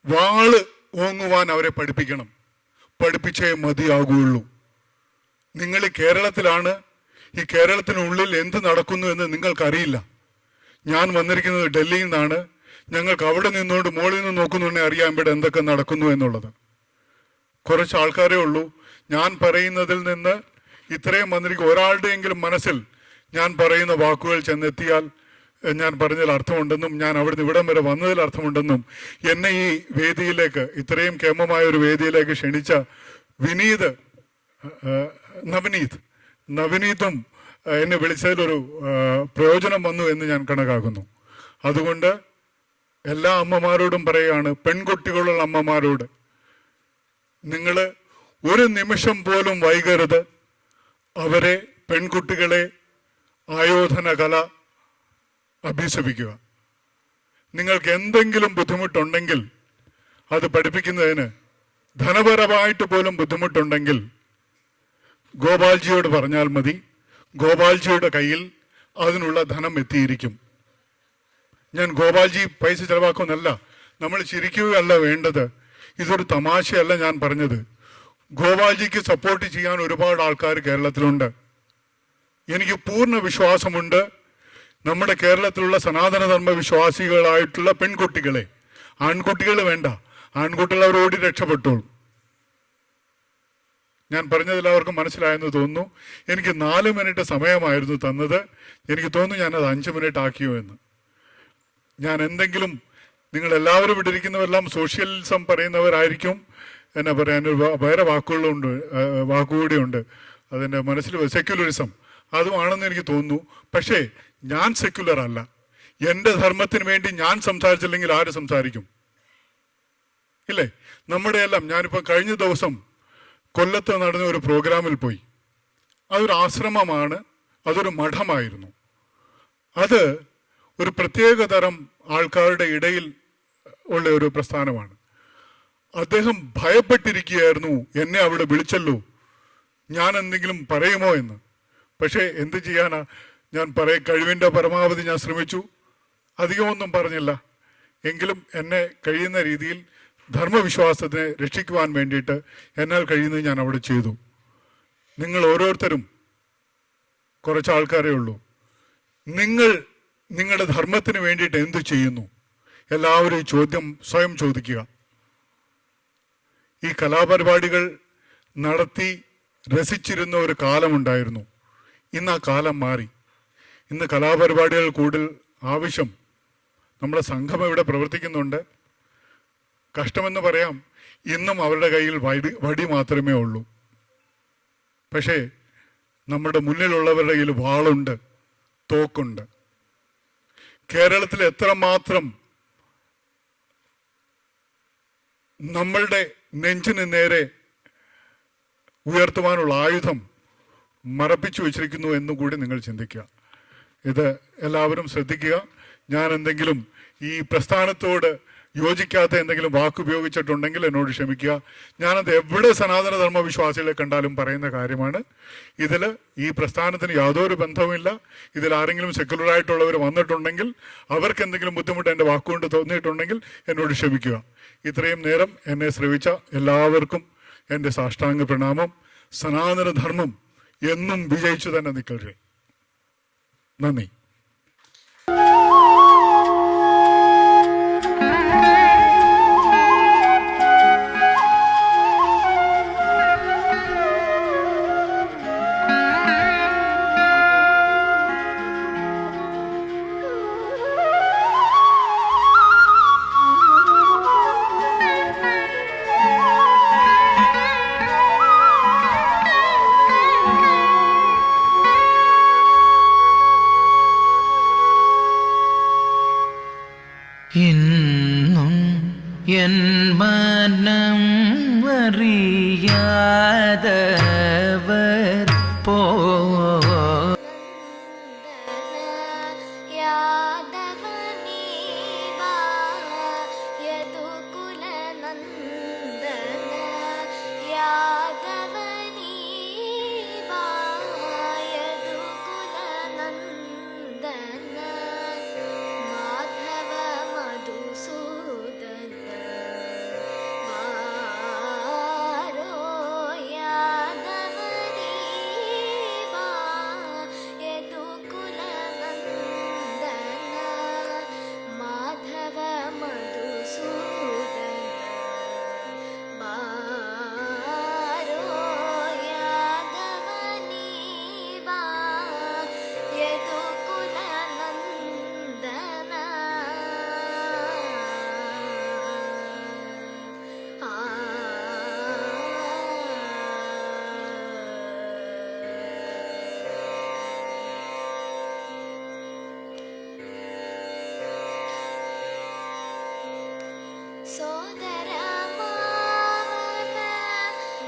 വാള് ഓങ്ങുവാൻ അവരെ പഠിപ്പിക്കണം. പഠിപ്പിച്ചേ മതിയാകുള്ളൂ. നിങ്ങൾ ഈ കേരളത്തിലാണ്. ഈ കേരളത്തിനുള്ളിൽ എന്ത് നടക്കുന്നു എന്ന് നിങ്ങൾക്കറിയില്ല. ഞാൻ വന്നിരിക്കുന്നത് ഡൽഹിയിൽ നിന്നാണ്. ഞങ്ങൾക്ക് അവിടെ നിന്നുകൊണ്ട് മുകളിൽ നിന്ന് നോക്കുന്നുണ്ടെങ്കിൽ അറിയാൻ ഇവിടെ എന്തൊക്കെ നടക്കുന്നു എന്നുള്ളത്. കുറച്ച് ആൾക്കാരേ ഉള്ളൂ. ഞാൻ പറയുന്നതിൽ നിന്ന് ഇത്രയും വന്നിരിക്കും ഒരാളുടെയെങ്കിലും മനസ്സിൽ ഞാൻ പറയുന്ന വാക്കുകൾ ചെന്നെത്തിയാൽ ഞാൻ പറഞ്ഞതിൽ അർത്ഥമുണ്ടെന്നും ഞാൻ അവിടുന്ന് ഇവിടം വരെ വന്നതിൽ അർത്ഥമുണ്ടെന്നും എന്നെ ഈ വേദിയിലേക്ക്, ഇത്രയും കേമമായ ഒരു വേദിയിലേക്ക് ക്ഷണിച്ച നവനീതും എന്നെ വിളിച്ചതിലൊരു പ്രയോജനം വന്നു എന്ന് ഞാൻ കണക്കാക്കുന്നു. അതുകൊണ്ട് എല്ലാ അമ്മമാരോടും പറയുകയാണ്, പെൺകുട്ടികളുള്ള അമ്മമാരോട്, നിങ്ങൾ ഒരു നിമിഷം പോലും വൈകരുത്. അവരെ, പെൺകുട്ടികളെ ആയോധന കല അഭ്യസിപ്പിക്കുക. നിങ്ങൾക്ക് എന്തെങ്കിലും ബുദ്ധിമുട്ടുണ്ടെങ്കിൽ അത് പഠിപ്പിക്കുന്നതിന് ധനപരമായിട്ട് പോലും ബുദ്ധിമുട്ടുണ്ടെങ്കിൽ ഗോപാൽജിയോട് പറഞ്ഞാൽ മതി. ഗോപാൽജിയുടെ കയ്യിൽ അതിനുള്ള ധനം എത്തിയിരിക്കും. ഞാൻ ഗോപാൽജി പൈസ ചെലവാക്കുന്നല്ല, നമ്മൾ ചിരിക്കുകയല്ല വേണ്ടത്. ഇതൊരു തമാശയല്ല ഞാൻ പറഞ്ഞത്. ഗോപാൽജിക്ക് സപ്പോർട്ട് ചെയ്യാൻ ഒരുപാട് ആൾക്കാർ കേരളത്തിലുണ്ട്. എനിക്ക് പൂർണ്ണ വിശ്വാസമുണ്ട്, നമ്മുടെ കേരളത്തിലുള്ള സനാതനധർമ്മ വിശ്വാസികളായിട്ടുള്ള പെൺകുട്ടികളെ, ആൺകുട്ടികൾ വേണ്ട, ആൺകുട്ടികൾ അവർ ഓടി രക്ഷപ്പെട്ടോളും. ഞാൻ പറഞ്ഞത് എല്ലാവർക്കും മനസ്സിലായെന്ന് തോന്നുന്നു. എനിക്ക് 4 മിനിറ്റ് സമയമായിരുന്നു തന്നത്. എനിക്ക് തോന്നുന്നു ഞാനത് 5 മിനിറ്റ് ആക്കിയോ എന്ന്. ഞാൻ എന്തെങ്കിലും, നിങ്ങളെല്ലാവരും ഇവിടെ ഇരിക്കുന്നവരെല്ലാം സോഷ്യലിസം പറയുന്നവരായിരിക്കും. എന്നാ പറയാൻ വേറെ വാക്കുകൂടിയുണ്ട് അതിൻ്റെ മനസ്സിൽ. സെക്യുലറിസം അതുമാണെന്ന് എനിക്ക് തോന്നുന്നു. പക്ഷേ ഞാൻ സെക്യുലർ അല്ല. എൻ്റെ ധർമ്മത്തിന് വേണ്ടി ഞാൻ സംസാരിച്ചില്ലെങ്കിൽ ആര് സംസാരിക്കും? ഇല്ലേ? നമ്മുടെ എല്ലാം, ഞാനിപ്പോൾ കഴിഞ്ഞ ദിവസം കൊല്ലത്ത് നടന്ന ഒരു പ്രോഗ്രാമിൽ പോയി. അതൊരു ആശ്രമമാണ്, അതൊരു മഠമായിരുന്നു. അത് ഒരു പ്രത്യേക തരം ആൾക്കാരുടെ ഇടയിൽ ഉള്ള ഒരു പ്രസ്ഥാനമാണ്. അദ്ദേഹം ഭയപ്പെട്ടിരിക്കുകയായിരുന്നു, എന്നെ അവിടെ വിളിച്ചല്ലോ, ഞാൻ എന്തെങ്കിലും പറയുമോ എന്ന്. പക്ഷേ എന്ത് ചെയ്യാനാ, ഞാൻ കഴിവിൻ്റെ പരമാവധി ഞാൻ ശ്രമിച്ചു. അധികമൊന്നും പറഞ്ഞില്ല, എങ്കിലും എന്നെ കഴിയുന്ന രീതിയിൽ ധർമ്മവിശ്വാസത്തിനെ രക്ഷിക്കുവാൻ വേണ്ടിയിട്ട് എന്നാൽ കഴിയുന്നത് ഞാൻ അവിടെ ചെയ്തു. നിങ്ങൾ ഓരോരുത്തരും കുറച്ച് ആൾക്കാരേ ഉള്ളൂ. നിങ്ങൾ നിങ്ങളുടെ ധർമ്മത്തിന് വേണ്ടിയിട്ട് എന്തു ചെയ്യുന്നു? എല്ലാവരും ഈ ചോദ്യം സ്വയം ചോദിക്കുക. ഈ കലാപരിപാടികൾ നടത്തി രസിച്ചിരുന്ന ഒരു കാലമുണ്ടായിരുന്നു. ഇന്ന് ആ കാലം മാറി. ഇന്ന് കലാപരിപാടികൾ കൂടുതൽ ആവശ്യം. നമ്മുടെ സംഘം ഇവിടെ പ്രവർത്തിക്കുന്നുണ്ട്. കഷ്ടമെന്ന് പറയാം, ഇന്നും അവരുടെ കയ്യിൽ വടി മാത്രമേ ഉള്ളൂ. പക്ഷേ നമ്മുടെ മുന്നിലുള്ളവരുടെ കയ്യിൽ വാളുണ്ട്, തോക്കുണ്ട്. കേരളത്തിൽ എത്രമാത്രം നമ്മളുടെ നെഞ്ചിന് നേരെ ഉയർത്തുവാനുള്ള ആയുധം മറപ്പിച്ചു വച്ചിരിക്കുന്നു എന്നുകൂടി നിങ്ങൾ ചിന്തിക്കുക. ഇത് എല്ലാവരും ശ്രദ്ധിക്കുക. ഞാൻ എന്തെങ്കിലും ഈ പ്രസ്ഥാനത്തോട് യോജിക്കാത്ത എന്തെങ്കിലും വാക്കുപയോഗിച്ചിട്ടുണ്ടെങ്കിൽ എന്നോട് ക്ഷമിക്കുക. ഞാനത് എവിടെ സനാതനധർമ്മ വിശ്വാസികളെ കണ്ടാലും പറയുന്ന കാര്യമാണ്. ഇതിൽ ഈ പ്രസ്ഥാനത്തിന് യാതൊരു ബന്ധവുമില്ല. ഇതിൽ ആരെങ്കിലും സെക്യുലറായിട്ടുള്ളവർ വന്നിട്ടുണ്ടെങ്കിൽ അവർക്ക് എന്തെങ്കിലും ബുദ്ധിമുട്ട് എൻ്റെ വാക്കുകൊണ്ട് തോന്നിയിട്ടുണ്ടെങ്കിൽ എന്നോട് ക്ഷമിക്കുക. ഇത്രയും നേരം എന്നെ ശ്രവിച്ച എല്ലാവർക്കും എൻ്റെ സാഷ്ടാംഗ പ്രണാമം. സനാതനധർമ്മം എന്നും വിജയിച്ചു തന്നെ നിൽക്കട്ടെ. നന്ദി. ഇന്നും എൻ മനം അറിയാതവർ പോ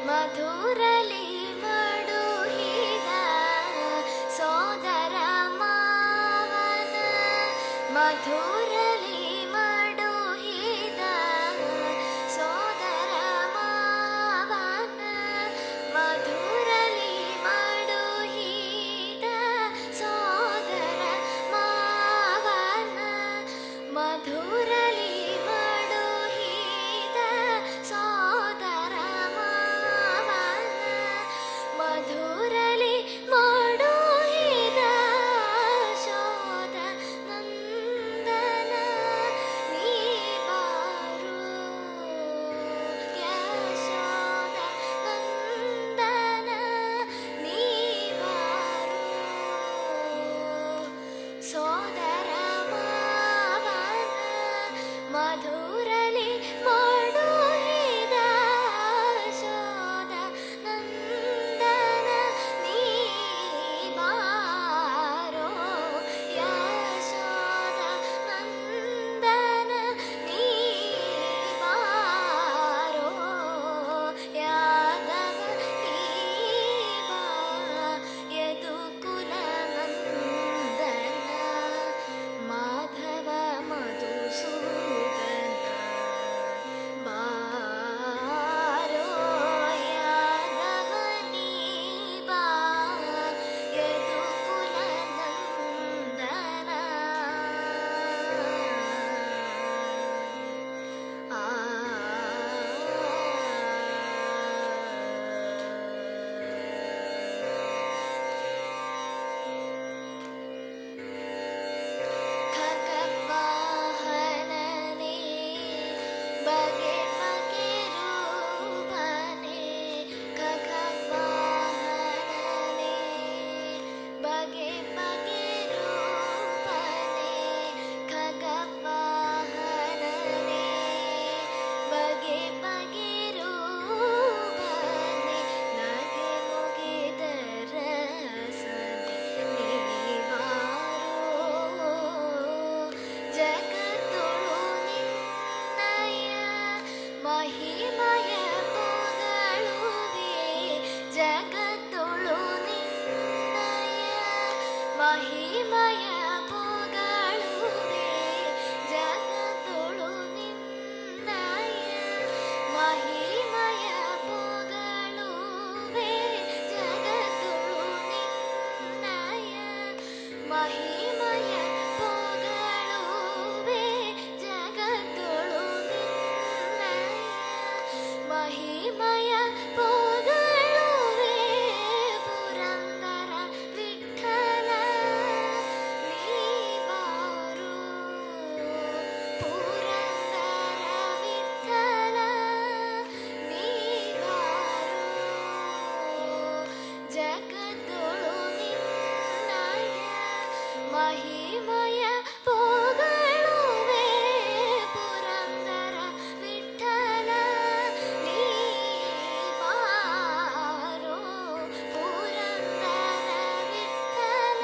ಮಧುರಲಿ ಮಡುಹಿದ ಸೋದರ ಮಾವನ ಮಧುರಲಿ ಮಡುಹಿದ ಸೋದರ ಮಾವನ ಮಧುರಲಿ ಮಡುಹಿದ ಸೋದರ ಮಾವನ ಮಧುರಲಿ ಮಡುಹಿದ ಸೋದರ ಮಧುರಲಿ ಮಾಡುಹಿದ ಶೋಧ ನಂದನ ನೀ ಬಾರು ಯಶೋದ ನಂದನ ನೀ ಬಾರು ಸೋದರ ಮಾವನ ಮಧುರಲಿ ಮಾಡುಹಿದ ಶೋಧ ನಂದನ ನೀ ಬಾರೋ ಯಶೋದ ನಂದನ ನೀ ಬಾರೋ ಯಾದವ ನೀ ಬಾ ಯದುಕುಲ ನಂದನ ಮಹಿಮಯ ಪೊಗಳುವೆ ಜಗದೊಳು ನಿನ್ನಯ ಮಹಿಮಯ ಪೊಗಳುವೆ ಜಗದೊಳು ನಿನ್ನಯ ಮಹಿಮಯ ಪೊಗಳುವೆ ಜಗದೊಳು ನಿನ್ನಯ ಮಹಿಮಯ ಪೊಗಳುವೆ ಪುರಂದರ ವಿಠಲ ನೀ ಬಾರೋ ಪುರಂದರ ವಿಠಲ ನೀ ಬಾರೋ ಜಗದೊಳು ನಿನ್ನಯ ಮಹಿಮಯ ಪೊಗಳುವೆ ಪುರಂದರ ವಿಠಲ ನೀ ಬಾರೋ ಪುರಂದರ ವಿಠಲ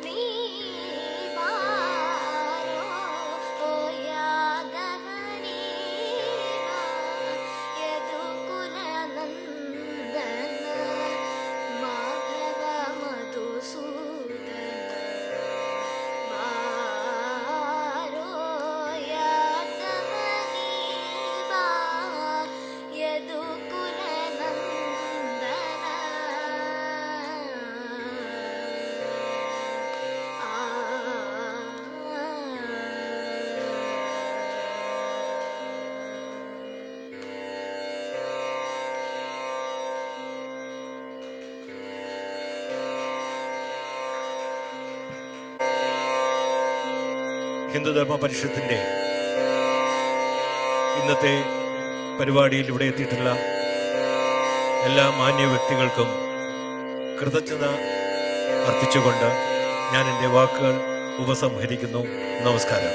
ನೀ ಬಾರೋ ಓ ಯಾದವ ನೀ ಬಾ ಯದುಕುಲ ನಂದನ ಮಾಧವ ಮಧುಸೂದನ ಬಾರೋ ಯಾದವ ನೀ ಬಾ ಯದುಕುಲ ನಂದನ ഹിന്ദുധർമ്മ പരിഷത്തിൻ്റെ ഇന്നത്തെ പരിപാടിയിൽ ഇവിടെ എത്തിയിട്ടുള്ള എല്ലാ മാന്യ വ്യക്തികൾക്കും കൃതജ്ഞത അർപ്പിച്ചുകൊണ്ട് ഞാൻ എൻ്റെ വാക്കുകൾ ഉപസംഹരിക്കുന്നു. നമസ്കാരം.